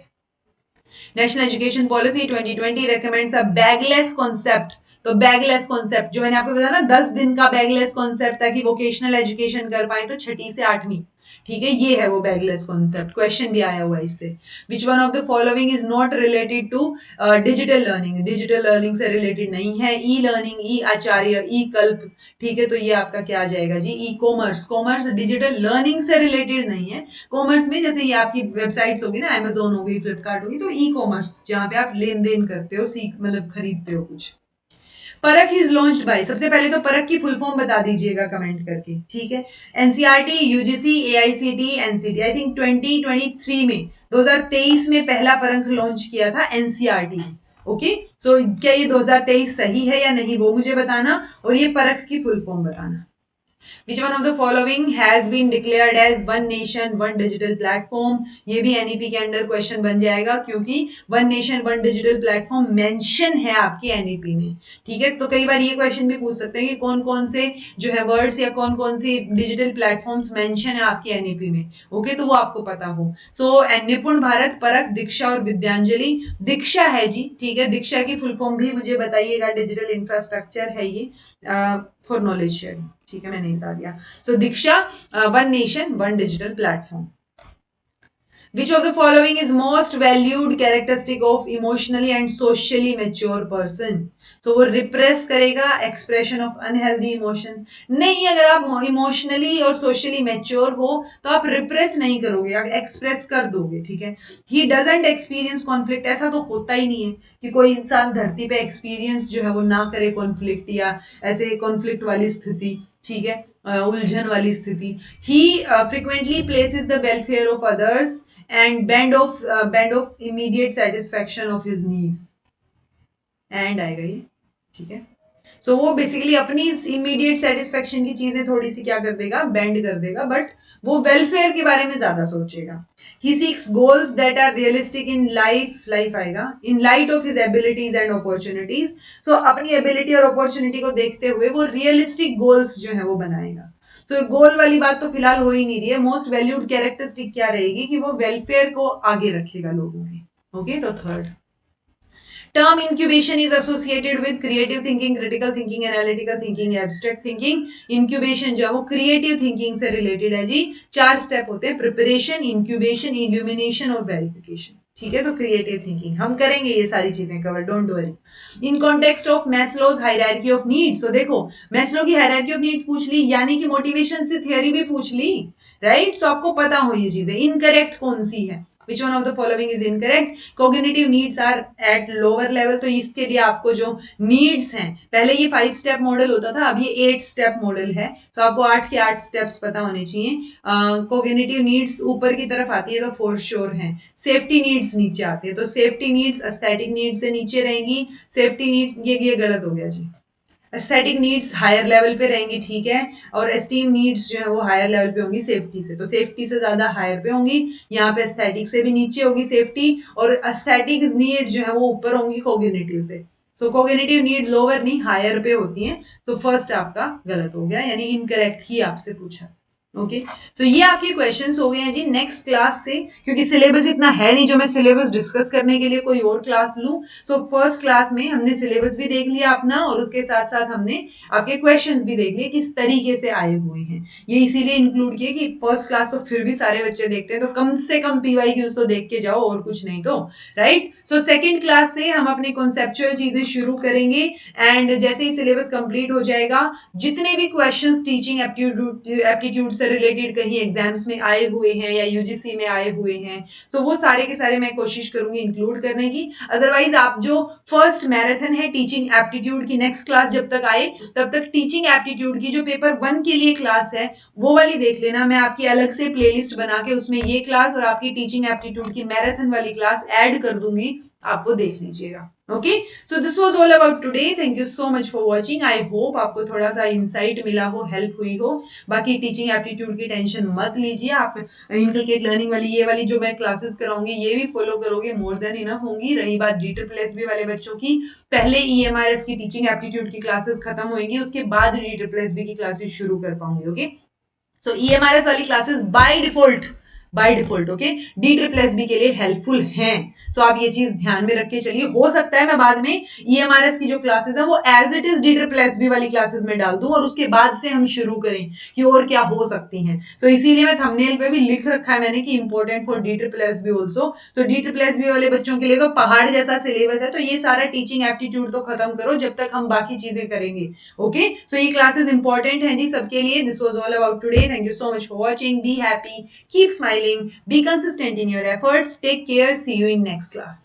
नेशनल एजुकेशन पॉलिसी 2020 रेकमेंड्स अ बैगलेस कॉन्सेप्ट। तो बैगलेस कॉन्सेप्ट जो मैंने आपको बताया ना, 10 दिन का बैगलेस कॉन्सेप्ट, ताकि वोकेशनल एजुकेशन कर पाए तो छठी से आठवीं। ठीक है, ये है वो बैगलेस कॉन्सेप्ट। क्वेश्चन भी आया हुआ है इससे। Which one of the following is not related to digital learning? Digital learning से रिलेटेड नहीं है। ई लर्निंग, ई आचार्य, ई कल्प। ठीक है, तो ये आपका क्या आ जाएगा जी? E commerce. Commerce digital learning से रिलेटेड नहीं है। कॉमर्स में जैसे ये आपकी वेबसाइट्स होगी ना, अमेजोन होगी, फ्लिपकार्ट होगी, तो ई कॉमर्स जहां पे आप लेन देन करते हो, सीख मतलब खरीदते हो कुछ। परख इज लॉन्च्ड बाय, सबसे पहले तो परख की फुल फॉर्म बता दीजिएगा कमेंट करके। ठीक है, NCERT, UGC, AICT, NCT. I think 2023 में, 2023 में पहला परख लॉन्च किया था एनसीईआरटी। ओके, सो क्या ये 2023 सही है या नहीं वो मुझे बताना, और ये परख की फुल फॉर्म बताना। Which one of the following has been declared as one nation one digital platform? ये भी एनईपी के अंडर क्वेश्चन बन जाएगा, क्योंकि one nation one digital platform mention है आपके एनईपी में। ठीक है, तो कई बार ये क्वेश्चन भी पूछ सकते हैं कि कौन कौन से जो है वर्ड्स या कौन कौन सी डिजिटल प्लेटफॉर्म्स मेंशन है आपके एनईपी में। ओके, तो वो आपको पता हो। सो निपुण भारत, परख, दीक्षा और विद्यांजलि। दीक्षा है जी, ठीक है, दीक्षा की फुल फॉर्म भी मुझे बताइएगा। डिजिटल इंफ्रास्ट्रक्चर है ये फॉर नॉलेज शेयरिंग। ठीक है, मैंने बता दिया। So Diksha, one nation one digital platform. Which of the following is most valued characteristic of emotionally and socially mature person? तो वो रिप्रेस करेगा एक्सप्रेशन ऑफ अनहेल्दी इमोशन। नहीं, अगर आप इमोशनली और सोशली मैच्योर हो तो आप रिप्रेस नहीं करोगे, आप एक्सप्रेस कर दोगे। ठीक है, ही डजंट एक्सपीरियंस कॉन्फ्लिक्ट। ऐसा तो होता ही नहीं है कि कोई इंसान धरती पे एक्सपीरियंस जो है वो ना करे कॉन्फ्लिक्ट, या ऐसे कॉन्फ्लिक्ट वाली स्थिति। ठीक है, उलझन वाली स्थिति। He frequently places the welfare of others and band of immediate satisfaction of his needs। And आएगा ये। ठीक है, सो वो बेसिकली अपनी इमीडिएट सेटिस्फेक्शन की चीजें थोड़ी सी क्या कर देगा, बेंड कर देगा, बट वो वेलफेयर के बारे में ज्यादा सोचेगा। He seeks goals that are realistic in life, life आएगा, in light of his abilities and opportunities. So अपनी एबिलिटी और अपॉर्चुनिटी को देखते हुए वो रियलिस्टिक गोल्स जो है वो बनाएगा। तो गोल वाली बात तो फिलहाल हो ही नहीं रही है। मोस्ट वैल्यूड कैरेक्टरिस्टिक क्या रहेगी कि वो वेलफेयर को आगे रखेगा लोगों के। ओके, तो third. Term incubation is associated with creative thinking, critical thinking, analytical thinking, abstract thinking. Incubation जो है वो क्रिएटिव थिंकिंग से रिलेटेड है जी। 4 स्टेप होते हैं, प्रिपरेशन, इंक्यूबेशन, इल्यूमिनेशन और वेरिफिकेशन। ठीक है, तो क्रिएटिव थिंकिंग हम करेंगे, ये सारी चीजें cover, don't worry. In context of Maslow's hierarchy of needs. तो देखो, मैस्लो की हायरार्की ऑफ नीड्स पूछ ली, यानी कि मोटिवेशन से थियरी भी पूछ ली, राइट। सो आपको पता हो ये चीजें। इनकरेक्ट कौन सी है? Which one of the following is incorrect? Cognitive needs are at lower level। तो इसके लिए आपको जो needs हैं, पहले ये 5 स्टेप मॉडल होता था, अब ये 8 स्टेप मॉडल है, तो आपको 8 के 8 स्टेप्स पता होने चाहिए। कोग्निटिव नीड्स ऊपर की तरफ आती है तो फॉर श्योर है। सेफ्टी नीड्स नीचे आती है, तो सेफ्टी नीड्स एस्थेटिक नीड्स से नीचे रहेंगी। सेफ्टी नीड्स, ये गलत हो गया जी। एस्थेटिक नीड्स हायर लेवल पे रहेंगी, ठीक है, और एस्टीम नीड्स जो है वो हायर लेवल पे होंगी सेफ्टी से, तो सेफ्टी से ज्यादा हायर पे होंगी। यहाँ पे एस्थेटिक से भी नीचे होगी सेफ्टी, और एस्थेटिक नीड जो है वो ऊपर होंगी कोग्निटिव से। सो कोग्निटिव नीड लोअर नहीं हायर पे होती हैं, तो फर्स्ट आपका गलत हो गया, यानी इनकरेक्ट ही आपसे पूछा। ओके सो ये आपके क्वेश्चंस हो गए हैं जी नेक्स्ट क्लास से, क्योंकि सिलेबस इतना है नहीं जो मैं सिलेबस डिस्कस करने के लिए कोई और क्लास लूं। सो फर्स्ट क्लास में हमने सिलेबस भी देख लिया अपना, और उसके साथ साथ हमने आपके क्वेश्चंस भी देख लिए किस तरीके से आए हुए हैं। ये इसीलिए इंक्लूड किए कि फर्स्ट क्लास तो फिर भी सारे बच्चे देखते हैं, तो कम से कम पीवाई क्यूज तो देख के जाओ, और कुछ नहीं तो, राइट। सो सेकेंड क्लास से हम अपने कॉन्सेप्चुअल चीजें शुरू करेंगे, एंड जैसे ही सिलेबस कंप्लीट हो जाएगा, जितने भी क्वेश्चंस टीचिंग एप्टीट्यूड से रिलेटेड कहीं एग्जाम्स में आए हुए हैं या यूजीसी में आए हुए हैं, तो वो सारे के सारे मैं कोशिश करूंगी इंक्लूड करने की। अदरवाइज आप जो फर्स्ट मैराथन है टीचिंग एप्टीट्यूड की, नेक्स्ट क्लास जब तक आए तब तक टीचिंग एप्टीट्यूड की जो पेपर 1 के लिए क्लास है वो वाली देख लेना। मैं आपकी अलग से प्लेलिस्ट बना के उसमें ये क्लास और आपकी टीचिंग एप्टीट्यूड की मैराथन वाली क्लास ऐड कर दूंगी, आप वो देख लीजिएगा। Okay so this was all about today. Thank you so much for watching. I hope आपको थोड़ा सा इंसाइट मिला हो, हेल्प हुई हो। बाकी टीचिंग एप्टीट्यूड की टेंशन मत लीजिए, आप इंकलकेट लर्निंग वाली ये वाली जो मैं क्लासेस कराऊंगी ये भी फॉलो करोगे, मोर देन इनफ होंगी। रही बात DSSB वाले बच्चों की, पहले EMRS की टीचिंग एप्टीट्यूड की क्लासेस खत्म होंगी, उसके बाद DSSB की क्लासेस शुरू कर पाऊंगी। ओके सो EMRS वाली classes by default okay DSSB के लिए हेल्पफुल हैं। सो आप ये चीज ध्यान में रख के चलिए। हो सकता है मैं बाद में EMRS की जो क्लासेस है वो एज इट इज DSSB वाली क्लासेस में डाल दूं, और उसके बाद से हम शुरू करें कि और क्या हो सकती हैं। सो इसीलिए मैं थंबनेल पे भी लिख रखा है मैंने कि इंपॉर्टेंट फॉर DSSB ऑल्सो। तो DSSB वाले बच्चों के लिए तो पहाड़ जैसा सिलेबस है, तो ये सारा टीचिंग एप्टीट्यूड तो खत्म करो जब तक हम बाकी चीजें करेंगे। ओके सो ये क्लासेस इंपॉर्टेंट है जी सबके लिए। This was all about today. Thank you so much for watching. Be happy, keep smiling, be consistent in your efforts. Take care. See you in next class.